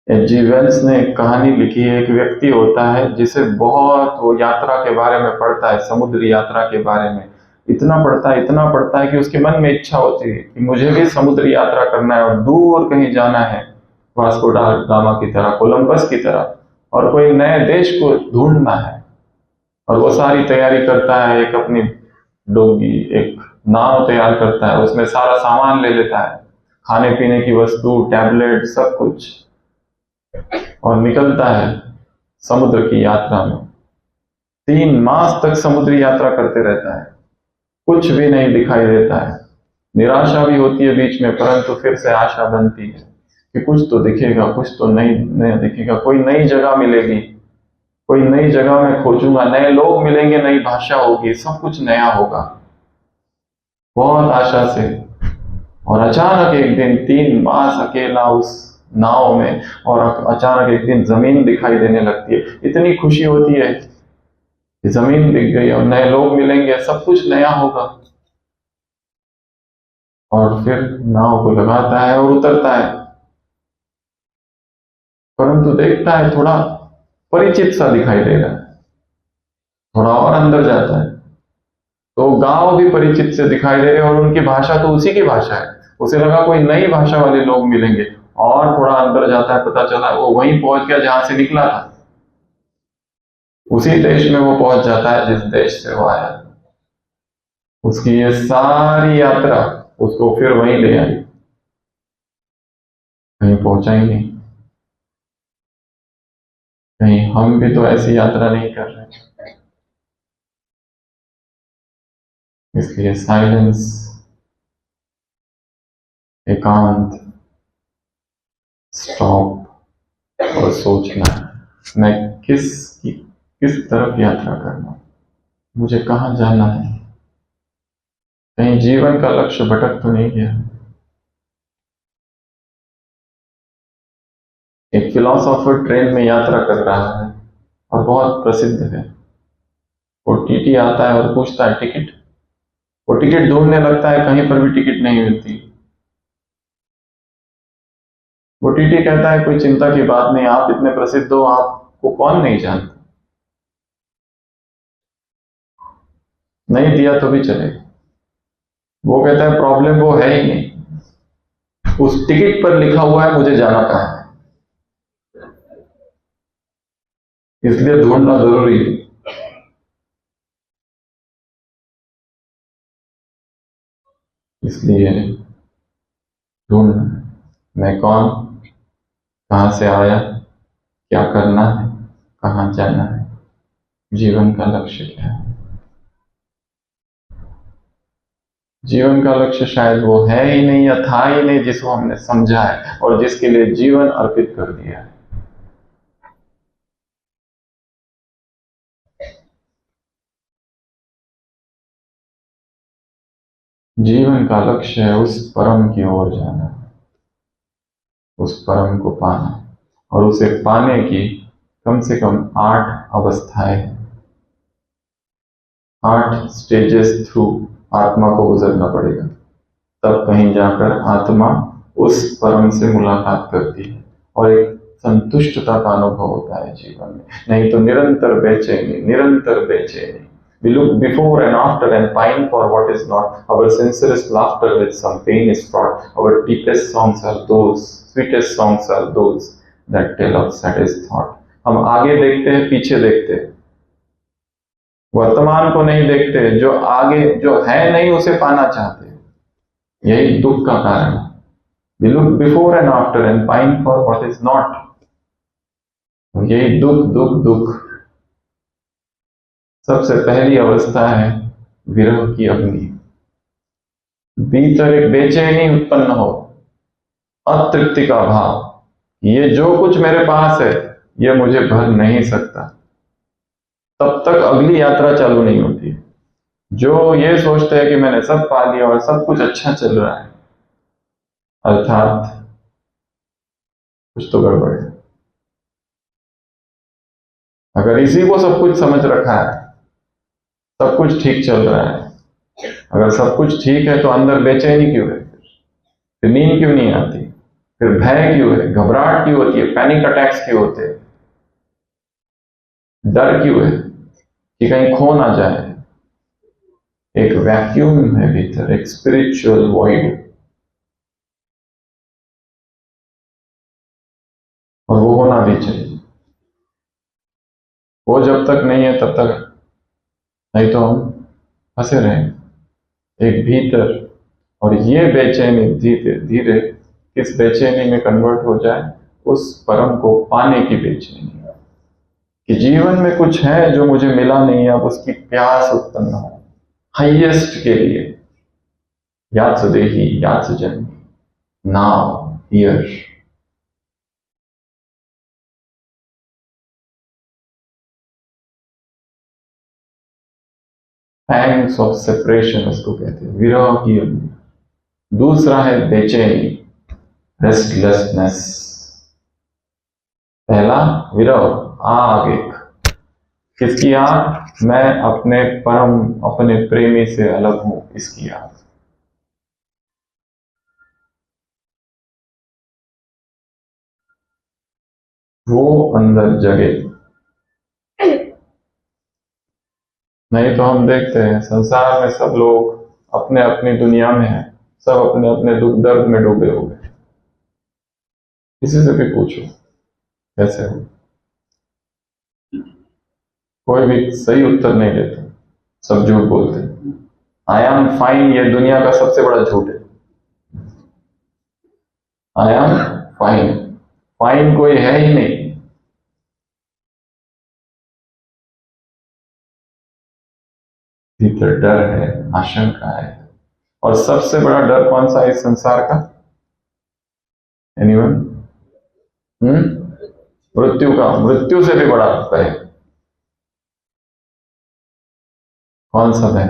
H.G. वेल्स ने एक कहानी लिखी है। एक व्यक्ति होता है जिसे बहुत, वो यात्रा के बारे में पढ़ता है, समुद्री यात्रा के बारे में इतना पढ़ता है कि उसके मन में इच्छा होती है कि मुझे भी समुद्री यात्रा करना है और दूर कहीं जाना है, वास्को डा गामा की तरह, कोलंबस की तरह, और कोई नए देश को ढूंढना है। और वो सारी तैयारी करता है, एक अपनी डोंगी, एक नाव तैयार करता है, उसमें सारा सामान ले लेता है, खाने पीने की वस्तु, टैबलेट, सब कुछ, और निकलता है समुद्र की यात्रा में। 3 मास तक समुद्री यात्रा करते रहता है, कुछ भी नहीं दिखाई देता है, निराशा भी होती है बीच में, परंतु फिर से आशा बनती है कि कुछ तो दिखेगा, कुछ तो नहीं दिखेगा, कोई नई जगह मिलेगी, कोई नई जगह में खोजूंगा, नए लोग मिलेंगे, नई भाषा होगी, सब कुछ नया होगा, बहुत आशा से। और अचानक एक दिन 3 मास अकेला उस नाव में, और अचानक एक दिन जमीन दिखाई देने लगती है। इतनी खुशी होती है कि जमीन दिख गई और नए लोग मिलेंगे, सब कुछ नया होगा। और फिर नाव को लगाता है और उतरता है, देखता है थोड़ा परिचित सा दिखाई दे रहा है, थोड़ा और अंदर जाता है तो गांव भी परिचित से दिखाई दे रहे हैं, और उनकी भाषा तो उसी की भाषा है। उसे लगा कोई नई भाषा वाले लोग मिलेंगे, और थोड़ा अंदर जाता है, पता चला वो वहीं पहुंच गया जहां से निकला था। उसी देश में वो पहुंच जाता है जिस देश से वो आया। उसकी ये सारी यात्रा उसको फिर वहीं ले आई, कहीं पहुंचा ही नहीं। कहीं हम भी तो ऐसी यात्रा नहीं कर रहे। इसलिए साइलेंस, एकांत, स्टॉप और सोचना, मैं किस तरफ यात्रा करना हूं, मुझे कहाँ जाना है, कहीं जीवन का लक्ष्य भटक तो नहीं गया। एक फिलोसोफर ट्रेन में यात्रा कर रहा है और बहुत प्रसिद्ध है। वो टीटी आता है और पूछता है टिकट। वो टिकट ढूंढने लगता है, कहीं पर भी टिकट नहीं मिलती। वो टीटी कहता है कोई चिंता की बात नहीं, आप इतने प्रसिद्ध हो, आपको कौन नहीं जानता, नहीं दिया तो भी चलेगा। वो कहता है प्रॉब्लम वो है ही नहीं, उस टिकट पर लिखा हुआ है मुझे जाना कहाँ है, इसलिए ढूंढना जरूरी है। इसलिए ढूंढना, मैं कौन, कहां से आया, क्या करना है, कहां जाना है, जीवन का लक्ष्य क्या है। जीवन का लक्ष्य शायद वो है ही नहीं या था ही नहीं जिसको हमने समझा है और जिसके लिए जीवन अर्पित कर दिया है। जीवन का लक्ष्य है उस परम की ओर जाना, उस परम को पाना, और उसे पाने की कम से कम 8 अवस्थाएं हैं, 8 स्टेजेस थ्रू आत्मा को गुजरना पड़ेगा, तब कहीं जाकर आत्मा उस परम से मुलाकात करती है और एक संतुष्टता का अनुभव होता है जीवन में। नहीं तो निरंतर बेचैनी, निरंतर बेचैनी। We look before and after and pine for what is not. Our sincerest laughter with some pain is fraught. Our deepest songs are those, sweetest songs are those that tell of saddest thought. हम आगे देखते हैं, पीछे देखते हैं, वर्तमान को नहीं देखते, जो आगे जो है नहीं उसे पाना चाहते हैं। यही दुख का कारण है। We look before and after and pine for what is not. यही दुख दुख दुख। सबसे पहली अवस्था है विरह की अग्नि। भीतर एक बेचैनी उत्पन्न हो, अतृप्ति का भाव, ये जो कुछ मेरे पास है ये मुझे भर नहीं सकता, तब तक अगली यात्रा चालू नहीं होती। जो ये सोचते हैं कि मैंने सब पा लिया और सब कुछ अच्छा चल रहा है, अर्थात कुछ तो गड़बड़ है। अगर इसी को सब कुछ समझ रखा है, सब कुछ ठीक चल रहा है, अगर सब कुछ ठीक है तो अंदर बेचैनी क्यों है, फिर नींद क्यों नहीं आती, फिर भय क्यों है, घबराहट क्यों होती है, पैनिक अटैक्स क्यों होते हैं, डर क्यों है कि कहीं खो ना जाए। एक वैक्यूम है भीतर, एक स्पिरिचुअल वॉइड, और वो होना भी चाहिए। वो जब तक नहीं है तब तक, नहीं तो हम फंसे रहेंगे एक भीतर। और ये बेचैनी धीरे धीरे किस बेचैनी में कन्वर्ट हो जाए, उस परम को पाने की बेचैनी, कि जीवन में कुछ है जो मुझे मिला नहीं, अब उसकी प्यास उत्पन्न हो हाईएस्ट के लिए। याद से देही, याद से जन्मी, now here. Pangs of separation उसको कहते हैं, विरह की अग्नि। दूसरा है बेचैनी, रेस्टलेसनेस। पहला विरह, आग एक, किसकी आग, मैं अपने परम, अपने प्रेमी से अलग हूं, इसकी आग। वो अंदर जगे। नहीं तो हम देखते हैं संसार में सब लोग अपने अपनी दुनिया में हैं, सब अपने अपने दुख दर्द में डूबे हुए हैं। किसी से भी पूछो कैसे हो, कोई भी सही उत्तर नहीं देता, सब झूठ बोलते हैं। आई एम फाइन ये दुनिया का सबसे बड़ा झूठ है। आई एम फाइन, फाइन कोई है ही नहीं। भीतर डर है, आशंका है। और सबसे बड़ा डर कौन सा है इस संसार का? एनीवन? मृत्यु का। मृत्यु से भी बड़ा भय कौन सा भय?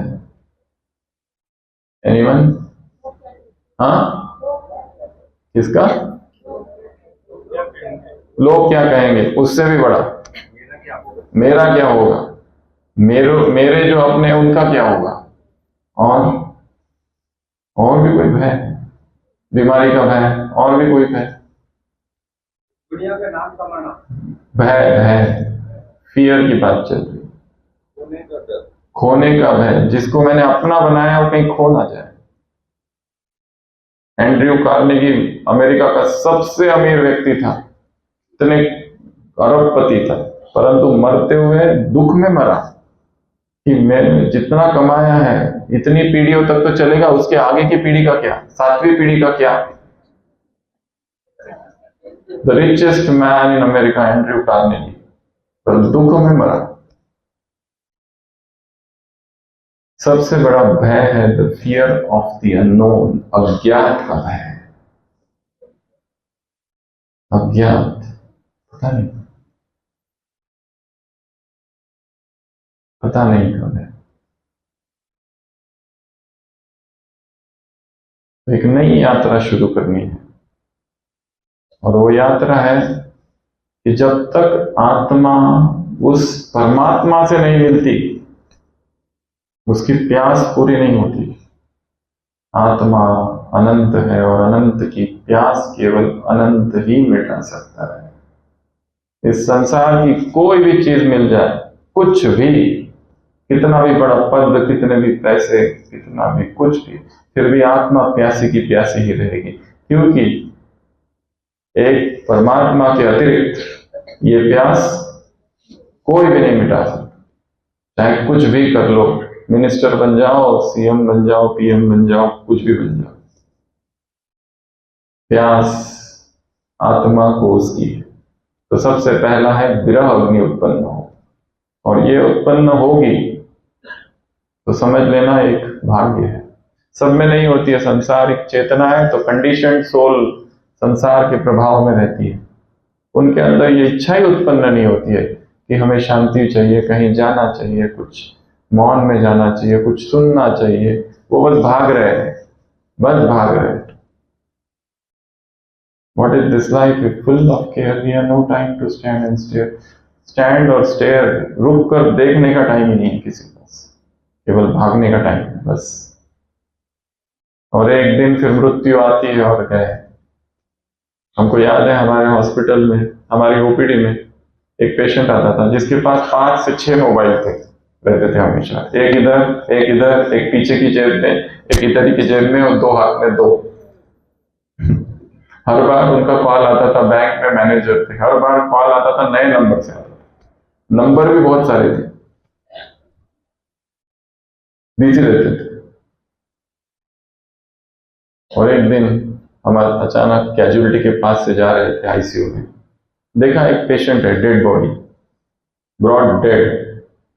एनीवन? हाँ, किसका? लोग क्या कहेंगे, उससे भी बड़ा। मेरा क्या होगा, मेरे मेरे जो अपने हैं, उनका क्या होगा? और भी कोई भय? बीमारी का भय, और भी कोई भय? दुनिया का नाम कमाना, भय। भय, फियर की बात चल रही। खोने का भय, जिसको मैंने अपना बनाया वो कहीं खो ना जाए। एंड्रयू कार्नेगी अमेरिका का सबसे अमीर व्यक्ति था, इतने अरबपति था, परंतु मरते हुए दुख में मरा कि मैंने जितना कमाया है इतनी पीढ़ियों तक तो चलेगा, उसके आगे की पीढ़ी का क्या, 7वीं पीढ़ी का क्या? The richest man in America Andrew Carnegie, पर दुख में मरा। सबसे बड़ा भय है the fear of the unknown, अज्ञात का भय। अज्ञात, पता नहीं, पता नहीं कब है। तो एक नई यात्रा शुरू करनी है, और वो यात्रा है कि जब तक आत्मा उस परमात्मा से नहीं मिलती, उसकी प्यास पूरी नहीं होती। आत्मा अनंत है और अनंत की प्यास केवल अनंत ही मिटा सकता है। इस संसार की कोई भी चीज मिल जाए, कुछ भी, कितना भी बड़ा पद, कितने भी पैसे, कितना भी कुछ भी, फिर भी आत्मा प्यासी की प्यासी ही रहेगी, क्योंकि एक परमात्मा के अतिरिक्त ये प्यास कोई भी नहीं मिटा सकता। चाहे कुछ भी कर लो, मिनिस्टर बन जाओ, सीएम बन जाओ, पीएम बन जाओ, कुछ भी बन जाओ, प्यास आत्मा को उसकी है। तो सबसे पहला है विरह अग्नि उत्पन्न हो, और ये उत्पन्न होगी तो समझ लेना एक भाग्य है। सब में नहीं होती है, संसारिक चेतना है तो कंडीशन सोल संसार के प्रभाव में रहती है, उनके अंदर ये इच्छा ही उत्पन्न नहीं होती है कि हमें शांति चाहिए, कहीं जाना चाहिए, कुछ मौन में जाना चाहिए, कुछ सुनना चाहिए। वो बस भाग रहे हैं, बस भाग रहे हैं। What is this life is full of care, we have no time to stand and stare. Stand और स्टेयर, रुक कर देखने का टाइम ही नहीं है किसी के पास, केवल भागने का टाइम है बस। और एक दिन फिर मृत्यु आती है और गए। हमको याद है हमारे हॉस्पिटल में, हमारी ओपीडी में एक पेशेंट आता था जिसके पास 5 से 6 मोबाइल थे, रहते थे हमेशा, एक इधर एक इधर, एक पीछे की जेब में, एक इधर की जेब में, और 2 हाथ में 2। हर बार उनका कॉल आता था, बैंक में मैनेजर थे, हर बार कॉल आता था नए नंबर से आता था, नंबर भी बहुत सारे थे, बिजी रहते थे। और एक दिन हम अचानक कैजुअलिटी के पास से जा रहे थे आईसीयू में, देखा एक पेशेंट है, dead body, broad dead,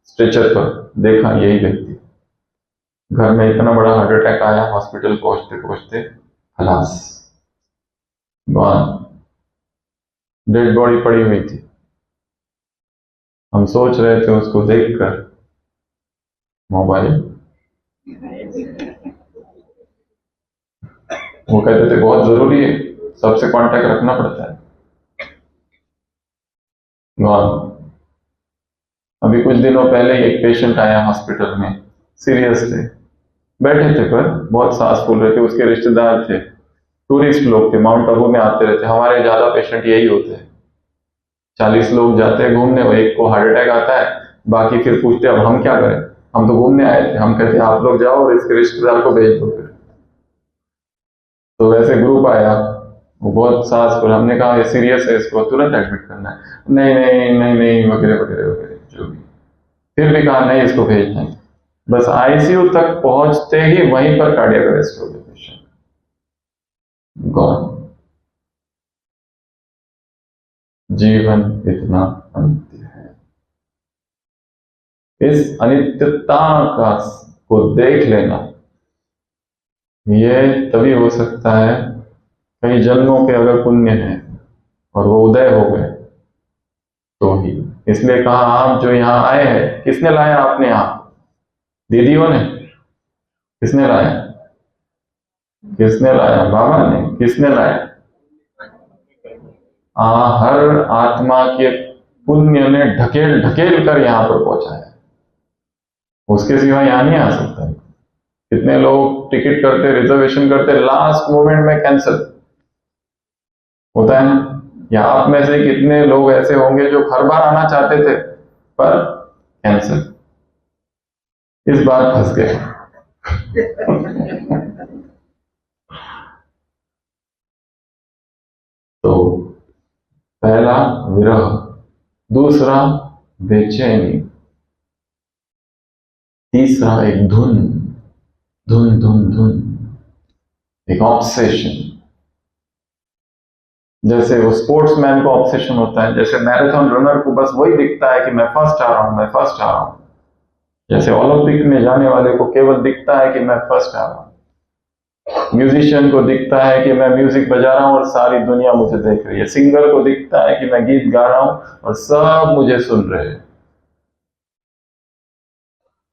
stretcher पर, देखा यही व्यक्ति। घर में इतना बड़ा हार्ट अटैक आया, हॉस्पिटल पहुंचते पहुंचते खलास, गॉन, डेड बॉडी पड़ी हुई थी। हम सोच रहे थे उसको देखकर, मोबाइल, वो कहते थे बहुत जरूरी है, सबसे कांटेक्ट रखना पड़ता है, गॉन। अभी कुछ दिनों पहले एक पेशेंट आया हॉस्पिटल में, सीरियस थे, बैठे थे पर बहुत सांस फूल रहे थे, उसके रिश्तेदार थे, टूरिस्ट लोग थे, माउंट आबू में आते रहते, हमारे ज्यादा पेशेंट यही होते हैं। 40 लोग जाते हैं घूमने, वो एक को हार्ट अटैक आता है, बाकी फिर पूछते अब हम क्या करें, हम तो घूमने आए थे। हम कहते आप लोग जाओ और इसके रिश्तेदार को भेज दो। फिर तो वैसे ग्रुप आया, वो बहुत सास, फिर हमने कहा ये सीरियस है, इसको तुरंत एडमिट करना है। नहीं नहीं नहीं नहीं वगैरह वगैरह वगैरह जो भी। फिर भी कहा नहीं इसको भेजना है। बस आईसीयू तक पहुंचते ही वहीं पर कार्डियक अरेस्ट हो गया पेशेंट, गॉन। जीवन इतना अनित्य है। इस अनित्यता का को देख लेना, ये तभी हो सकता है कई जन्मों के अगर पुण्य है और वो उदय हो गए तो ही। इसलिए कहा आप जो यहाँ आए हैं, किसने लाया आपने यहाँ? दीदियों ने? किसने लाया? किसने लाया? बाबा ने? किसने लाया? हर आत्मा के पुण्य ने ढकेल ढकेल कर यहाँ पर पहुंचाया, उसके सिवा यहाँ नहीं आ सकता। कितने लोग टिकट करते, रिजर्वेशन करते, लास्ट मोमेंट में कैंसिल होता है ना? या आप में से कितने लोग ऐसे होंगे जो हर बार आना चाहते थे पर कैंसिल, इस बार फंस गए। तो पहला विरह, दूसरा बेचैनी, तीसरा एक धुन धुन धुन धुन, एक ऑब्सेशन। जैसे वो स्पोर्ट्समैन को ऑब्सेशन होता है, जैसे मैराथन रनर को बस वही दिखता है कि मैं फर्स्ट आ रहा हूं, मैं फर्स्ट आ रहा हूं। जैसे ओलंपिक में जाने वाले को केवल दिखता है कि मैं फर्स्ट आ रहा हूं। म्यूजिशियन को दिखता है कि मैं म्यूजिक बजा रहा हूं और सारी दुनिया मुझे देख रही है। सिंगर को दिखता है कि मैं गीत गा रहा हूं और सब मुझे सुन रहे हैं।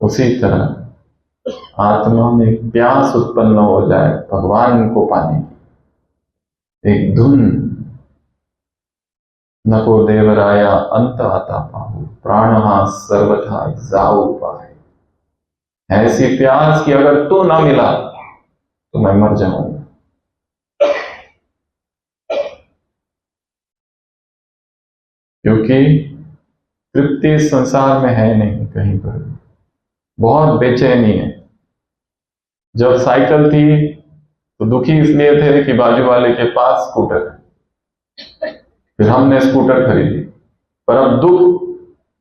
उसी तरह आत्मा में प्यास उत्पन्न हो जाए भगवान को पाने की, एक धुन, नको देवराया अंत आता पाहु, प्राण सर्वथा जाऊ पाए। ऐसी प्यास कि अगर तू ना मिला तो मैं मर जाऊंगा। क्योंकि तृप्ति संसार में है नहीं कहीं पर, बहुत बेचैनी है। जब साइकिल थी तो दुखी इसलिए थे कि बाजू वाले के पास स्कूटर है, फिर हमने स्कूटर खरीदी। पर अब दुख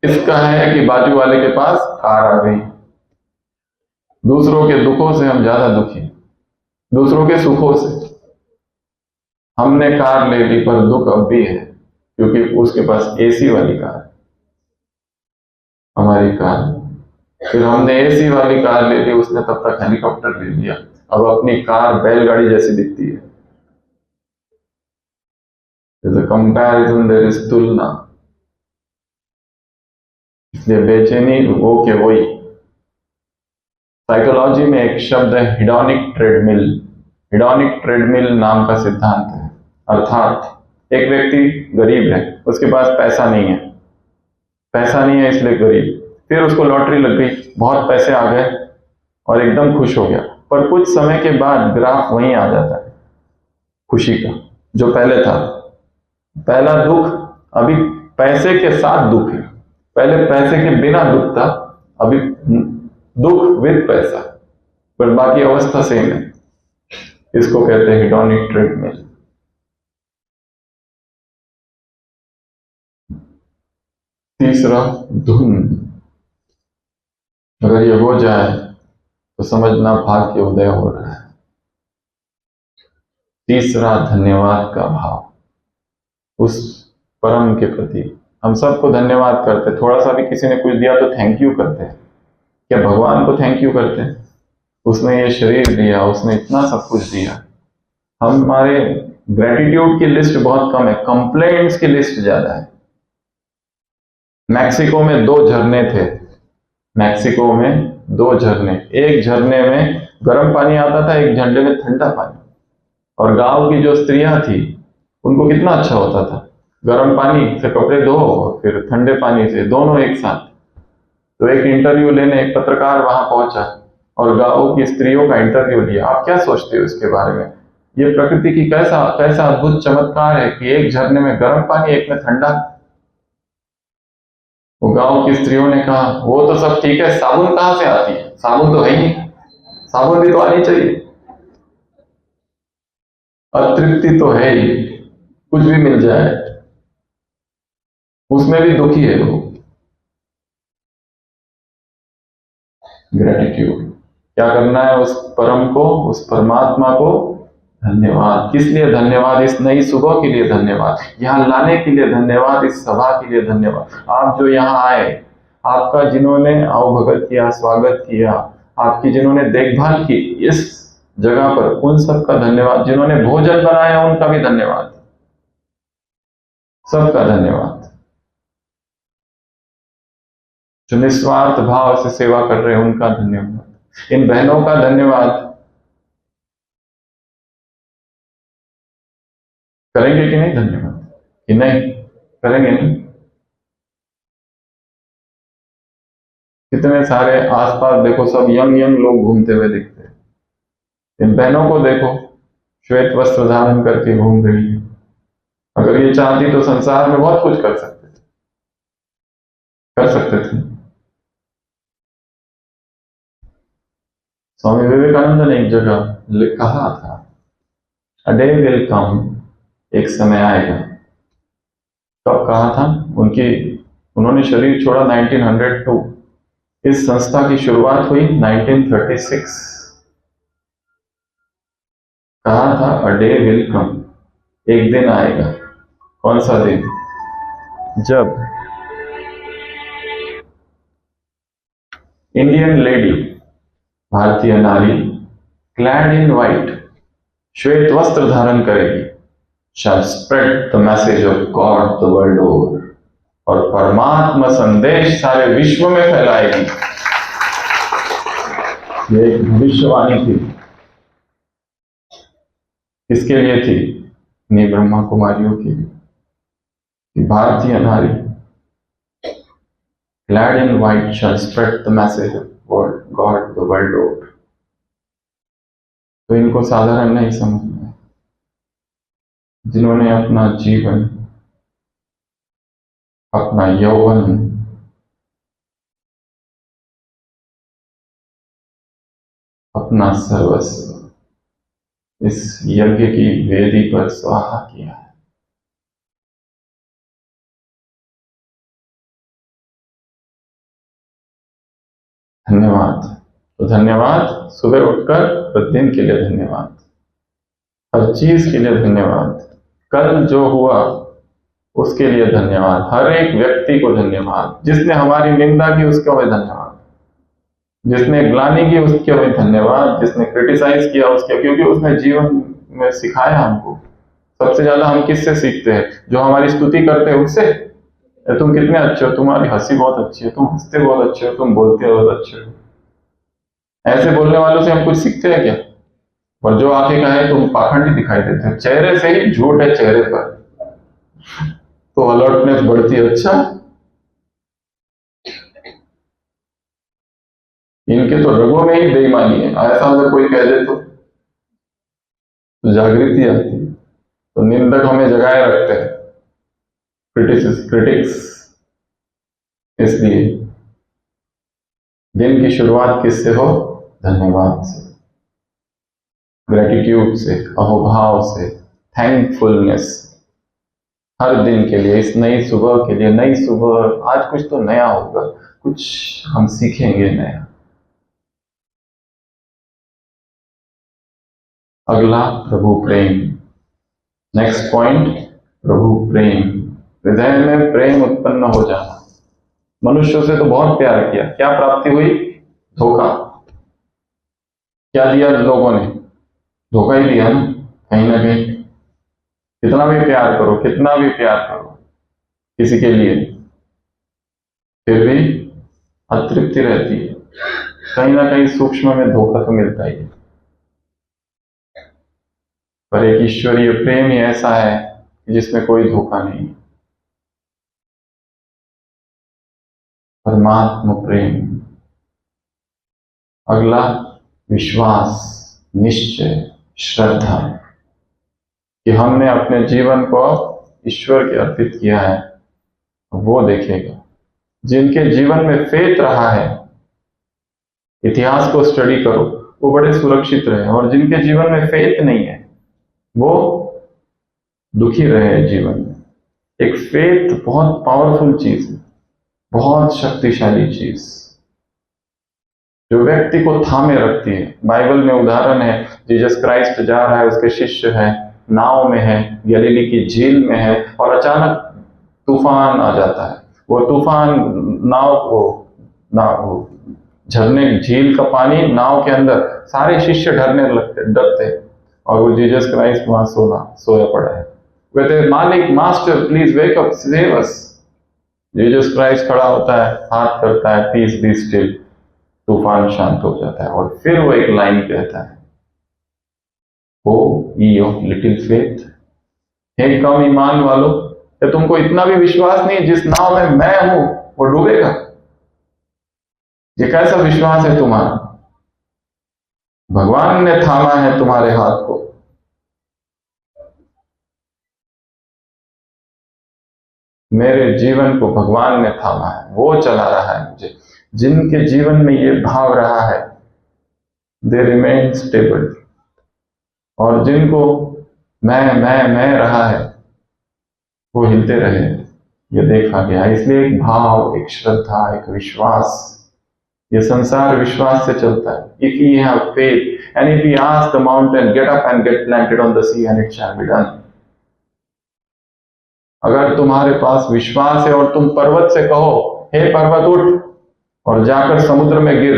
इसका है कि बाजू वाले के पास कार आ गई। दूसरों के दुखों से हम ज्यादा दुखी, दूसरों के सुखों से। हमने कार ले ली पर दुख अब भी है, क्योंकि उसके पास एसी वाली कार है, हमारी कार। फिर हमने एसी वाली कार ले ली, उसने तब तक हेलीकॉप्टर ले लिया। अब अपनी कार बैलगाड़ी जैसी दिखती है। कंपैरिजन, देयर इज तुलना। इसलिए बेचैनी वो के वही। साइकोलॉजी में एक शब्द है हिडोनिक ट्रेडमिल। हिडोनिक ट्रेडमिल नाम का सिद्धांत है। अर्थात एक व्यक्ति गरीब है, उसके पास पैसा नहीं है, पैसा नहीं है इसलिए गरीब। फिर उसको लॉटरी लग गई, बहुत पैसे आ गए और एकदम खुश हो गया। पर कुछ समय के बाद ग्राफ वहीं आ जाता है खुशी का, जो पहले था। पहला दुख अभी पैसे के साथ दुख है, पहले पैसे के बिना दुख था, अभी दुख विद पैसा, पर बाकी अवस्था सेम है। इसको कहते हैं हिडोनिक ट्रेडमिल। तीसरा धुन, अगर ये हो जाए तो समझना भाग्य उदय हो रहा है। तीसरा धन्यवाद का भाव, उस परम के प्रति। हम सबको धन्यवाद करते, थोड़ा सा भी किसी ने कुछ दिया तो थैंक यू करते हैं। क्या भगवान को थैंक यू करते हैं? उसने ये शरीर दिया, उसने इतना सब कुछ दिया। हमारे ग्रेटिट्यूड की लिस्ट बहुत कम है, कंप्लेंट्स की लिस्ट ज्यादा है। मैक्सिको में 2 झरने थे, मैक्सिको में 2 झरने, एक झरने में गर्म पानी आता था, एक झरने में ठंडा पानी। और गांव की जो स्त्रियां थी उनको कितना अच्छा होता था, गर्म पानी से कपड़े धो फिर ठंडे पानी से, दोनों एक साथ। तो एक इंटरव्यू लेने एक पत्रकार वहां पहुंचा और गांव की स्त्रियों का इंटरव्यू लिया। आप क्या सोचते हो इसके बारे में? ये प्रकृति की कैसा कैसा अद्भुत चमत्कार है कि एक झरने में गर्म पानी, एक में ठंडा। वो गांव की स्त्रियों ने कहा वो तो सब ठीक है, साबुन कहाँ से आती है? साबुन तो है ही नहीं, साबुन भी तो आनी चाहिए। अतृप्ति तो है ही, कुछ भी मिल जाए उसमें भी दुखी है वो। ग्रेटिट्यूड, क्या करना है? उस परम को, उस परमात्मा को धन्यवाद। किस लिए धन्यवाद? इस नई सुबह के लिए धन्यवाद, यहाँ लाने के लिए धन्यवाद, इस सभा के लिए धन्यवाद। आप जो यहाँ आए, आपका जिन्होंने आवभगत किया, स्वागत किया, आपकी जिन्होंने देखभाल की इस जगह पर, उन सबका धन्यवाद। जिन्होंने भोजन बनाया उनका भी धन्यवाद, सबका धन्यवाद। जो निस्वार्थ भाव से सेवा कर रहे हैं उनका धन्यवाद। इन बहनों का धन्यवाद। करेंगे कि नहीं धन्यवाद? कि नहीं करेंगे? नहीं? कितने सारे आसपास देखो, सब यंग यंग लोग घूमते हुए दिखते हैं। इन बहनों को देखो, श्वेत वस्त्र धारण करके घूम रही है। अगर ये चाहती तो संसार में बहुत कुछ कर सकते थे, कर सकते थे। स्वामी विवेकानंद ने एक जगह कहा था, अ डे विल कम, एक समय आएगा। कब कहा था? उन्होंने शरीर छोड़ा 1902, इस संस्था की शुरुआत हुई 1936। कहा था अ डे विल कम, एक दिन आएगा। कौन सा दिन? जब इंडियन लेडी, भारतीय नारी, क्लैड इन व्हाइट, श्वेत वस्त्र धारण करेगी, shall spread the message of God the world over, और परमात्मा संदेश सारे विश्व में फैलाएगी। यह एक भविष्यवाणी थी। किसके लिए थी? इन्हीं ब्रह्मा कुमारियों के लिए कि भारतीय नारी clad in white shall spread the message of God the world over। तो इनको साधारण नहीं समझना है। जिन्होंने अपना जीवन, अपना यौवन, अपना सर्वस्व इस यज्ञ की वेदी पर स्वाहा किया है। धन्यवाद। तो धन्यवाद, सुबह उठकर प्रतिदिन के लिए धन्यवाद, हर चीज के लिए धन्यवाद, कल जो हुआ उसके लिए धन्यवाद, हर एक व्यक्ति को धन्यवाद, जिसने हमारी निंदा की उसका भी धन्यवाद, जिसने ग्लानि की उसके भी धन्यवाद, जिसने क्रिटिसाइज किया उसके, क्योंकि उसने जीवन में सिखाया हमको। सबसे ज्यादा हम किससे सीखते हैं? जो हमारी स्तुति करते हैं उससे। तुम कितने अच्छे हो, तुम्हारी हंसी बहुत अच्छी है, तुम हंसते बहुत अच्छे हो, तुम बोलते बहुत अच्छे हो। ऐसे बोलने वालों से हम कुछ सीखते हैं क्या? और जो आके कहे तुम पाखंडी दिखाई देते हो, चेहरे से ही झूठ है चेहरे पर, तो अलर्टनेस बढ़ती है। अच्छा, इनके तो रगों में ही बेईमानी है, ऐसा अगर कोई कह दे तो जागृति आती है। तो निंदक हमें जगाए रखते हैं, क्रिटिक्स। इसलिए दिन की शुरुआत किससे हो? धन्यवाद से, ग्रेटिट्यूड से, अहोभाव से, थैंकफुलनेस। हर दिन के लिए, इस नई सुबह के लिए, नई सुबह, आज कुछ तो नया होगा, कुछ हम सीखेंगे नया। अगला, प्रभु प्रेम। नेक्स्ट पॉइंट, प्रभु प्रेम। हृदय में प्रेम उत्पन्न हो जाना। मनुष्यों से तो बहुत प्यार किया, क्या प्राप्ति हुई? धोखा। क्या दिया लोगों ने? धोखा ही दिया ना, कहीं ना कहीं। कितना भी प्यार करो, कितना भी प्यार करो किसी के लिए, फिर भी अतृप्ति रहती है, कहीं ना कहीं सूक्ष्म में धोखा तो मिलता ही है। पर एक ईश्वरीय प्रेम ही ऐसा है जिसमें कोई धोखा नहीं। परमात्मा प्रेम। अगला, विश्वास, निश्चय, श्रद्धा कि हमने अपने जीवन को ईश्वर के अर्पित किया है, वो देखेगा। जिनके जीवन में फेथ रहा है, इतिहास को स्टडी करो, वो बड़े सुरक्षित रहे। और जिनके जीवन में फेथ नहीं है वो दुखी रहे जीवन में। एक फेथ बहुत पावरफुल चीज है, बहुत शक्तिशाली चीज, जो व्यक्ति को थामे रखती है। बाइबल में उदाहरण है, जीसस क्राइस्ट जा रहा है, उसके शिष्य हैं, नाव में है, गलीली की झील में है, और अचानक तूफान आ जाता है। वो तूफान नाव को झरने, झील का पानी नाव के अंदर, सारे शिष्य डरते, और वो जीसस क्राइस्ट वहां सोया पड़ा है। कहते मालिक, master please wake up, save us. Jesus Christ खड़ा होता है, हाथ करता है, पीस बी स्टिल, तूफान शांत हो जाता है। और फिर वो एक लाइन कहता है, ओ ई ऑफ लिटिल फेथ, हे कम ईमान वालों, क्या तुमको इतना भी विश्वास नहीं? जिस नाव में मैं हूं वो डूबेगा। ये कैसा विश्वास है तुम्हारा? भगवान ने थामा है तुम्हारे हाथ को। मेरे जीवन को भगवान ने थामा है, वो चला रहा है मुझे। जिनके जीवन में ये भाव रहा है, दे रिमेन स्टेबल। और जिनको मैं रहा है, वो हिलते रहे, ये देखा गया। इसलिए एक भाव, एक श्रद्धा, एक विश्वास, ये संसार विश्वास से चलता है। If you have faith and if you ask the mountain get up and get planted on the sea and it shall be done. अगर तुम्हारे पास विश्वास है और तुम पर्वत से कहो, हे पर्वत उठ और जाकर समुद्र में गिर,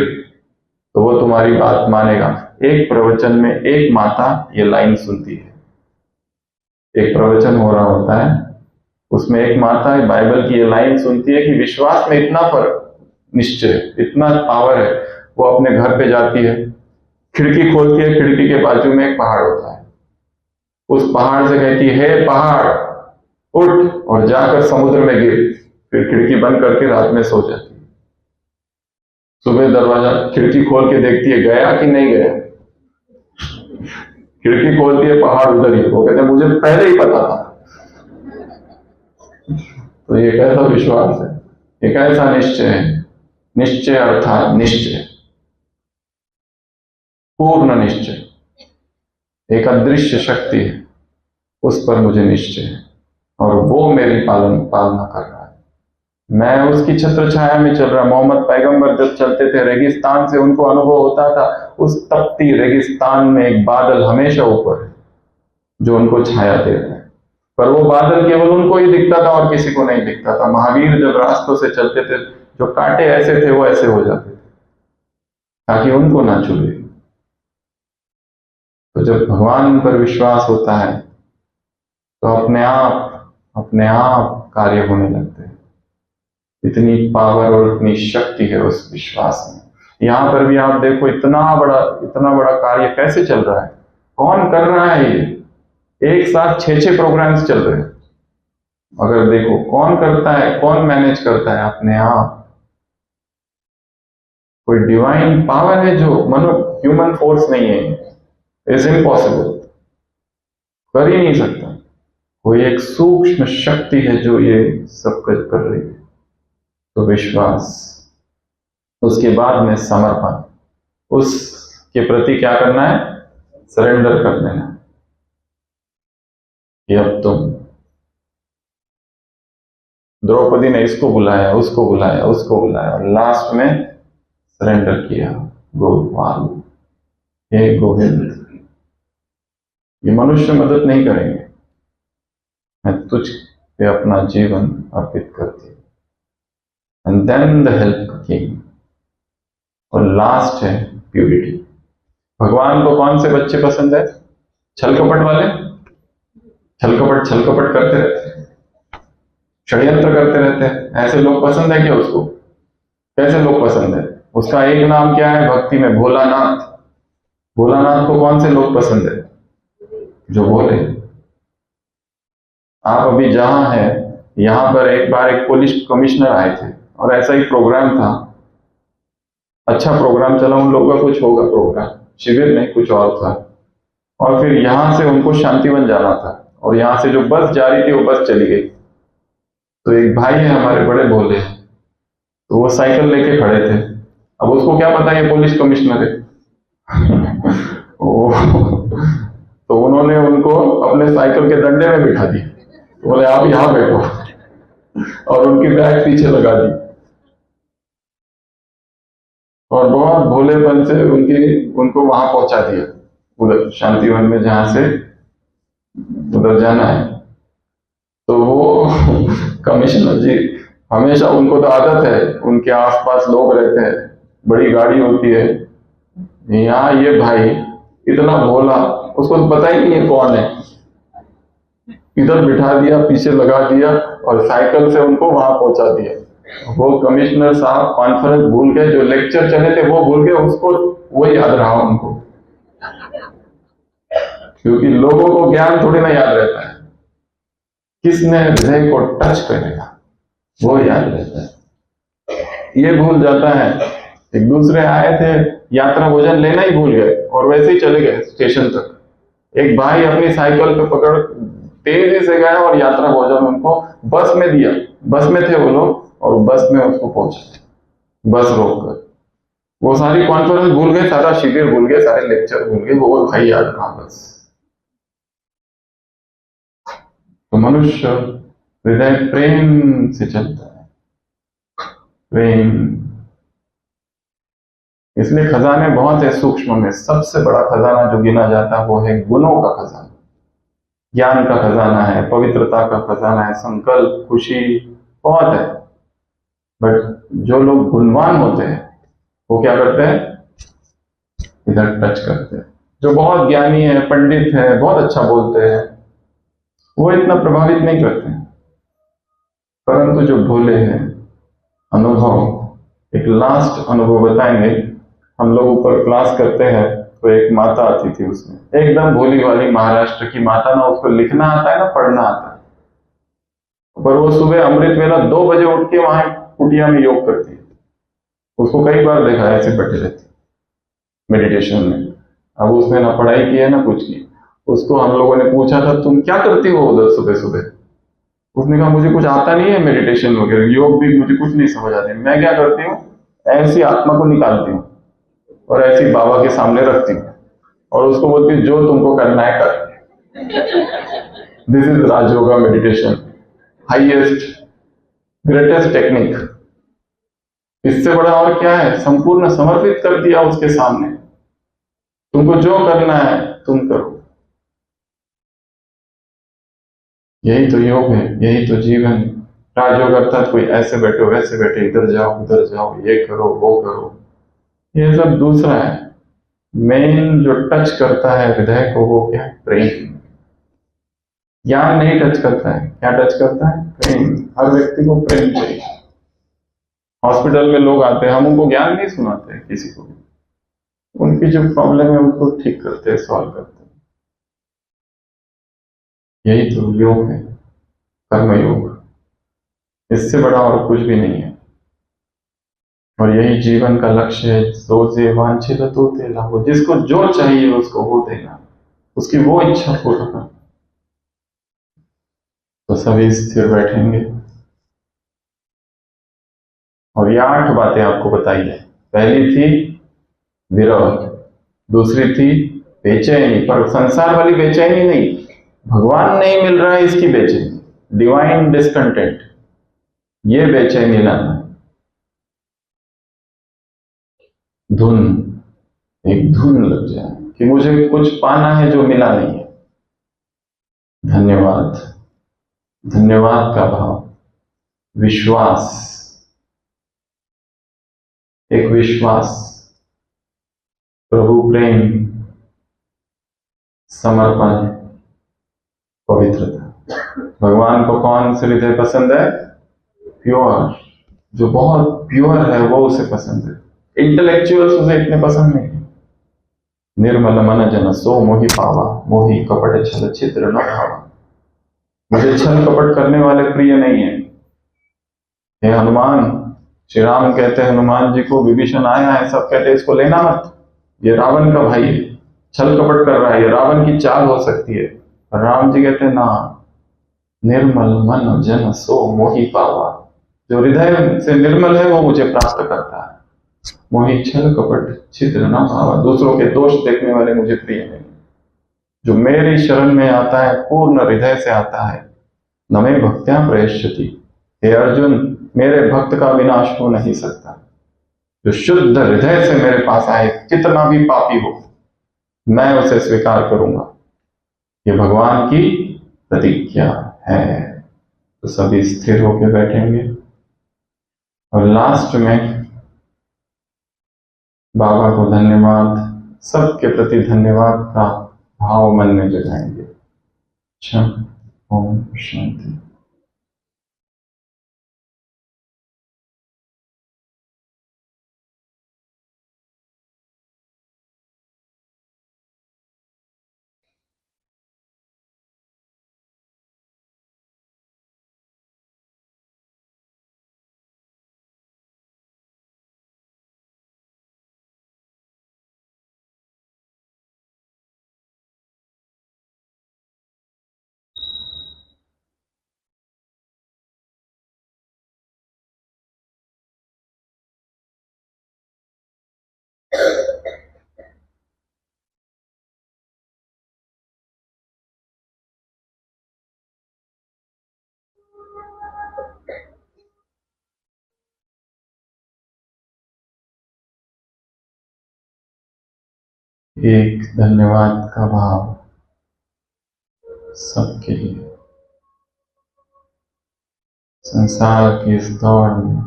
तो वो तुम्हारी बात मानेगा। एक प्रवचन में एक माता ये लाइन सुनती है, एक प्रवचन हो रहा होता है, उसमें एक माता बाइबल की ये लाइन सुनती है कि विश्वास में इतना फर्क, निश्चय, इतना पावर है। वो अपने घर पे जाती है, खिड़की खोलती है, खिड़की के बाजू में एक पहाड़ होता है, उस पहाड़ से कहती है, हे पहाड़ उठ और जाकर समुद्र में गिर। फिर खिड़की बंद करके रात में सो जाती है। सुबह दरवाजा, खिड़की खोल के देखती है, गया कि नहीं गया। खिड़की खोलती है, पहाड़ उधर ही। वो कहते हैं मुझे पहले ही पता था। तो ये कैसा विश्वास है, ये कैसा निश्चय है? निश्चय अर्थात निश्चय, पूर्ण निश्चय, एक अदृश्य शक्ति है, उस पर मुझे निश्चय है और वो मेरी पालना कर रहा है। मैं उसकी छत्र छाया में चल रहा। मोहम्मद पैगंबर जब चलते थे रेगिस्तान से, उनको अनुभव होता था उस तपती रेगिस्तान में एक बादल हमेशा ऊपर है जो उनको छाया दे रहा है। पर वो बादल केवल उनको ही दिखता था और किसी को नहीं दिखता था। महावीर जब रास्तों से चलते थे, जो कांटे ऐसे थे वो ऐसे हो जाते थे ताकि उनको ना छुए। तो जब भगवान पर विश्वास होता है तो अपने आप कार्य होने लगते हैं। इतनी पावर और इतनी शक्ति है उस विश्वास में। यहां पर भी आप देखो, इतना बड़ा कार्य कैसे चल रहा है, कौन कर रहा है ये? एक साथ 6 प्रोग्राम्स चल रहे हैं। अगर देखो कौन करता है, कौन मैनेज करता है? अपने आप। कोई डिवाइन पावर है जो ह्यूमन फोर्स नहीं है, इज इम्पॉसिबल, कर ही नहीं सकता। कोई एक सूक्ष्म शक्ति है जो ये सब कुछ कर रही है। तो विश्वास, उसके बाद में समर्पण, उसके प्रति क्या करना है? सरेंडर कर देना कि अब तुम। द्रौपदी ने इसको बुलाया, उसको बुलाया, उसको बुलाया और लास्ट में सरेंडर किया। गोपाल, हे गोविंद, ये मनुष्य मदद नहीं करेंगे, मैं तुझ पे अपना जीवन अर्पित करती हूं। एंड देन द हेल्प केम। और लास्ट है प्यूरिटी। भगवान को कौन से बच्चे पसंद है? छल कपट वाले, छल कपट करते रहते हैं, षड्यंत्र करते रहते हैं। ऐसे लोग पसंद है क्या उसको? कैसे लोग पसंद है? उसका एक नाम क्या है भक्ति में? भोलानाथ। भोलानाथ को कौन से लोग पसंद है? जो बोले। आप अभी जहां हैं, यहां पर एक बार एक पुलिस कमिश्नर आए थे और ऐसा ही प्रोग्राम था, अच्छा प्रोग्राम चला, उन लोगों का कुछ होगा प्रोग्राम, शिविर नहीं कुछ और था। और फिर यहां से उनको शांतिवन जाना था और यहां से जो बस जा रही थी वो बस चली गई। तो एक भाई है हमारे, बड़े भोले हैं, तो वो साइकिल लेके खड़े थे। अब उसको क्या पता ये पुलिस कमिश्नर है। तो उन्होंने उनको अपने साइकिल के डंडे में बिठा दिया, बोले आप यहां बैठो, और उनकी बैग पीछे लगा दी, और बहुत भोलेपन से उनको वहां पहुंचा दिया, उधर शांतिवन में जहां से उधर जाना है। तो वो कमिश्नर जी, हमेशा उनको तो आदत है, उनके आसपास लोग रहते हैं, बड़ी गाड़ी होती है, यहाँ ये भाई इतना भोला, उसको तो पता ही नहीं है कौन है, इधर बिठा दिया, पीछे लगा दिया, और साइकिल से उनको वहां पहुंचा दिया। वो कमिश्नर साहब कॉन्फ्रेंस भूल गए, जो लेक्चर चले थे वो भूल गए, उसको वो याद रहा उनको, क्योंकि लोगों को ज्ञान थोड़ी ना याद रहता है, किसने हृदय को टच करेगा वो याद रहता है, ये भूल जाता है। एक दूसरे आए थे, यात्रा भोजन लेना ही भूल गए और वैसे ही चले गए स्टेशन तक। एक भाई अपनी साइकिल पे पकड़ तेजी से गया और यात्रा भोजन उनको बस में दिया, बस में थे वो लोग, और बस में उसको पहुंचे, बस रोक कर। वो सारी कॉन्फ्रेंस भूल गए, सारा शिविर भूल गए, सारे लेक्चर भूल गए, वो भाई याद रहा बस। तो मनुष्य हृदय प्रेम से चलता है, प्रेम। इसलिए खजाने बहुत है सूक्ष्म में, सबसे बड़ा खजाना जो गिना जाता है वो है गुणों का खजाना, ज्ञान का खजाना है, पवित्रता का खजाना है, संकल्प, खुशी बहुत है। बट जो लोग गुणवान होते हैं वो क्या करते हैं, इधर टच करते हैं। जो बहुत ज्ञानी है, पंडित है, बहुत अच्छा बोलते हैं, वो इतना प्रभावित नहीं करते हैं। परंतु जो भोले हैं, अनुभव, एक लास्ट अनुभव बताएंगे। हम लोग ऊपर क्लास करते हैं तो एक माता आती थी, उसमें एकदम भोली वाली महाराष्ट्र की माता, ना उसको लिखना आता है ना पढ़ना आता है, पर वो सुबह अमृत वेला 2 बजे उठ के वहां कुटिया में योग करती है। उसको कई बार देखा है ऐसे बैठे रहती मेडिटेशन में। अब उसने ना पढ़ाई की है ना कुछ की। उसको हम लोगों ने पूछा था तुम क्या करती हो उधर सुबह सुबह, उसने कहा मुझे कुछ आता नहीं है, मेडिटेशन वगैरह योग भी मुझे कुछ नहीं समझ आती, मैं क्या करती हूँ, ऐसी आत्मा को निकालती हूँ और ऐसी बाबा के सामने रखती हूँ और उसको बोलती हूँ जो तुमको करना है कर। This is Rajyoga meditation, highest greatest technique. इससे बड़ा और क्या है, संपूर्ण समर्पित कर दिया उसके सामने, तुमको जो करना है तुम करो। यही तो योग है, यही तो जीवन। राजयोग अर्थात कोई ऐसे बैठो वैसे बैठे, इधर जाओ उधर जाओ, ये करो वो करो, ये सब दूसरा है। मेन जो टच करता है हृदय को वो क्या है, प्रेम। ज्ञान नहीं टच करता है, क्या टच करता है, प्रेम। हर व्यक्ति को प्रेम चाहिए। हॉस्पिटल में लोग आते हैं, हम उनको ज्ञान नहीं सुनाते हैं किसी को भी, उनकी जो प्रॉब्लम है उनको ठीक करते हैं, सॉल्व करते हैं। यही तो योग है, कर्म योग। इससे बड़ा और कुछ भी नहीं है। और यही जीवन का लक्ष्य है, सोचे वांछित तो तेरा हो, जिसको जो चाहिए उसको वो देना, उसकी वो इच्छा पूरा करना। तो सभी स्थिर बैठेंगे और ये 8 बातें आपको बताई है। पहली थी विरह, दूसरी थी बेचैनी, पर संसार वाली बेचैनी नहीं, भगवान नहीं मिल रहा है इसकी बेचैनी, डिवाइन डिस्कंटेंट, ये बेचैनी लाना। धुन, एक धुन लग जाए कि मुझे कुछ पाना है जो मिला नहीं है। धन्यवाद, धन्यवाद का भाव, विश्वास, एक विश्वास, प्रभु प्रेम, समर्पण, पवित्रता। भगवान को कौन से हृदय पसंद है, प्योर, जो बहुत प्योर है वो उसे पसंद है। इंटेलेक्चुअल्स उसे इतने पसंद नहीं है। निर्मल मन जन सो मोहि पावा, मोहि कपट छल छिद्र न भावा। मुझे छल कपट करने वाले प्रिय नहीं है। हे हनुमान, श्री राम कहते हैं हनुमान जी को, विभीषण आया है, सब कहते हैं इसको लेना मत, ये रावण का भाई है, छल कपट कर रहा है, ये रावण की चाल हो सकती है। राम जी कहते हैं ना, निर्मल मन जन सो मोहि पावा, जो हृदय से निर्मल है वो मुझे प्राप्त करता है। मोहि छल कपट छिद्र न भावा, दूसरों के दोष देखने वाले मुझे प्रिय नहीं। जो मेरी शरण में आता है पूर्ण हृदय से आता है, न मे भक्त्या प्रयश्यति। हे अर्जुन, मेरे भक्त का विनाश हो नहीं सकता। जो शुद्ध हृदय से मेरे पास आए, कितना भी पापी हो, मैं उसे स्वीकार करूंगा। ये भगवान की प्रतिज्ञा है। तो सभी स्थिर होकर बैठेंगे और लास्ट में बाबा को धन्यवाद, सबके प्रति धन्यवाद का भाव मन में जगाएंगे। अच्छा, ओम शांति। एक धन्यवाद का भाव सबके लिए। संसार की इस दौड़ में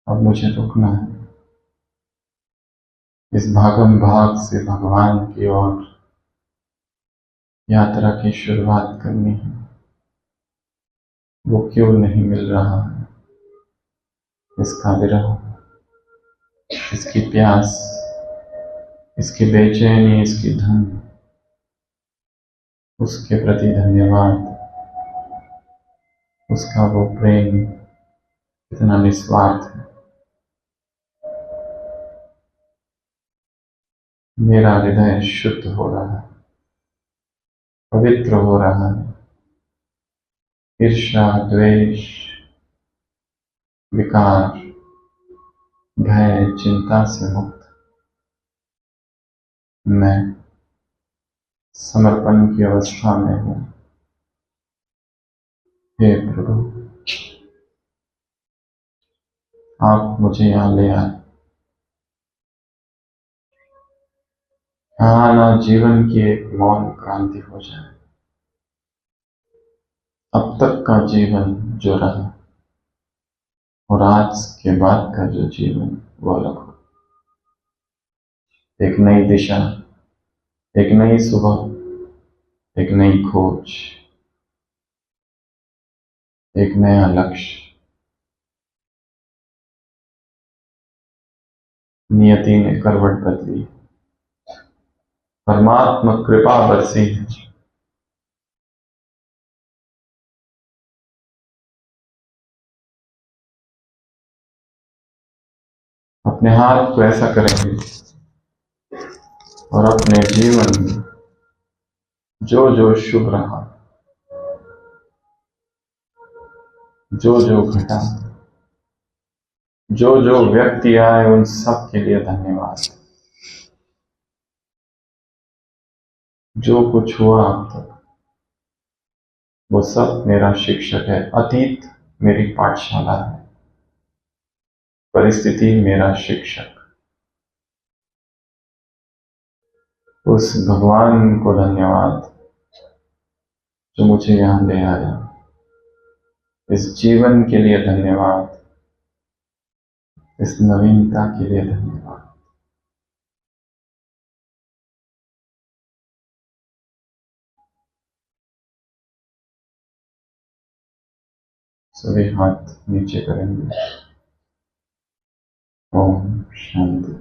अब मुझे रुकना है। इस भागम भाग से भगवान की ओर यात्रा की शुरुआत करनी है। वो क्यों नहीं मिल रहा है, इसका विरह, इसकी प्यास, इसकी बेचैनी, इसकी धन, उसके प्रति धन्यवाद। उसका वो प्रेम कितना निस्वार्थ है। मेरा हृदय शुद्ध हो रहा है, पवित्र हो रहा है। ईर्ष्या, द्वेष, विकार, भय, चिंता से मुक्त मैं समर्पण की अवस्था में हूँ। हे प्रभु, आप मुझे यहाँ ले आए। यहाँ आना जीवन की एक मौन क्रांति हो जाए। अब तक का जीवन जो रहा और आज के बाद का जो जीवन वो अलग हो। एक नई दिशा, एक नई सुबह, एक नई खोज, एक नया लक्ष्य। नियति ने करवट बदली, परमात्मा कृपा बरसी है। अपने हाथ को ऐसा करेंगे और अपने जीवन में जो जो शुभ रहा, जो जो घटा, जो जो व्यक्ति आए, उन सब के लिए धन्यवाद। जो कुछ हुआ अब तक वो सब मेरा शिक्षक है। अतीत मेरी पाठशाला है, परिस्थिति मेरा शिक्षक। उस भगवान को धन्यवाद जो मुझे यहाँ ले आया। इस जीवन के लिए धन्यवाद, इस नवीनता के लिए धन्यवाद। सभी हाथ नीचे करेंगे। ओम शांति।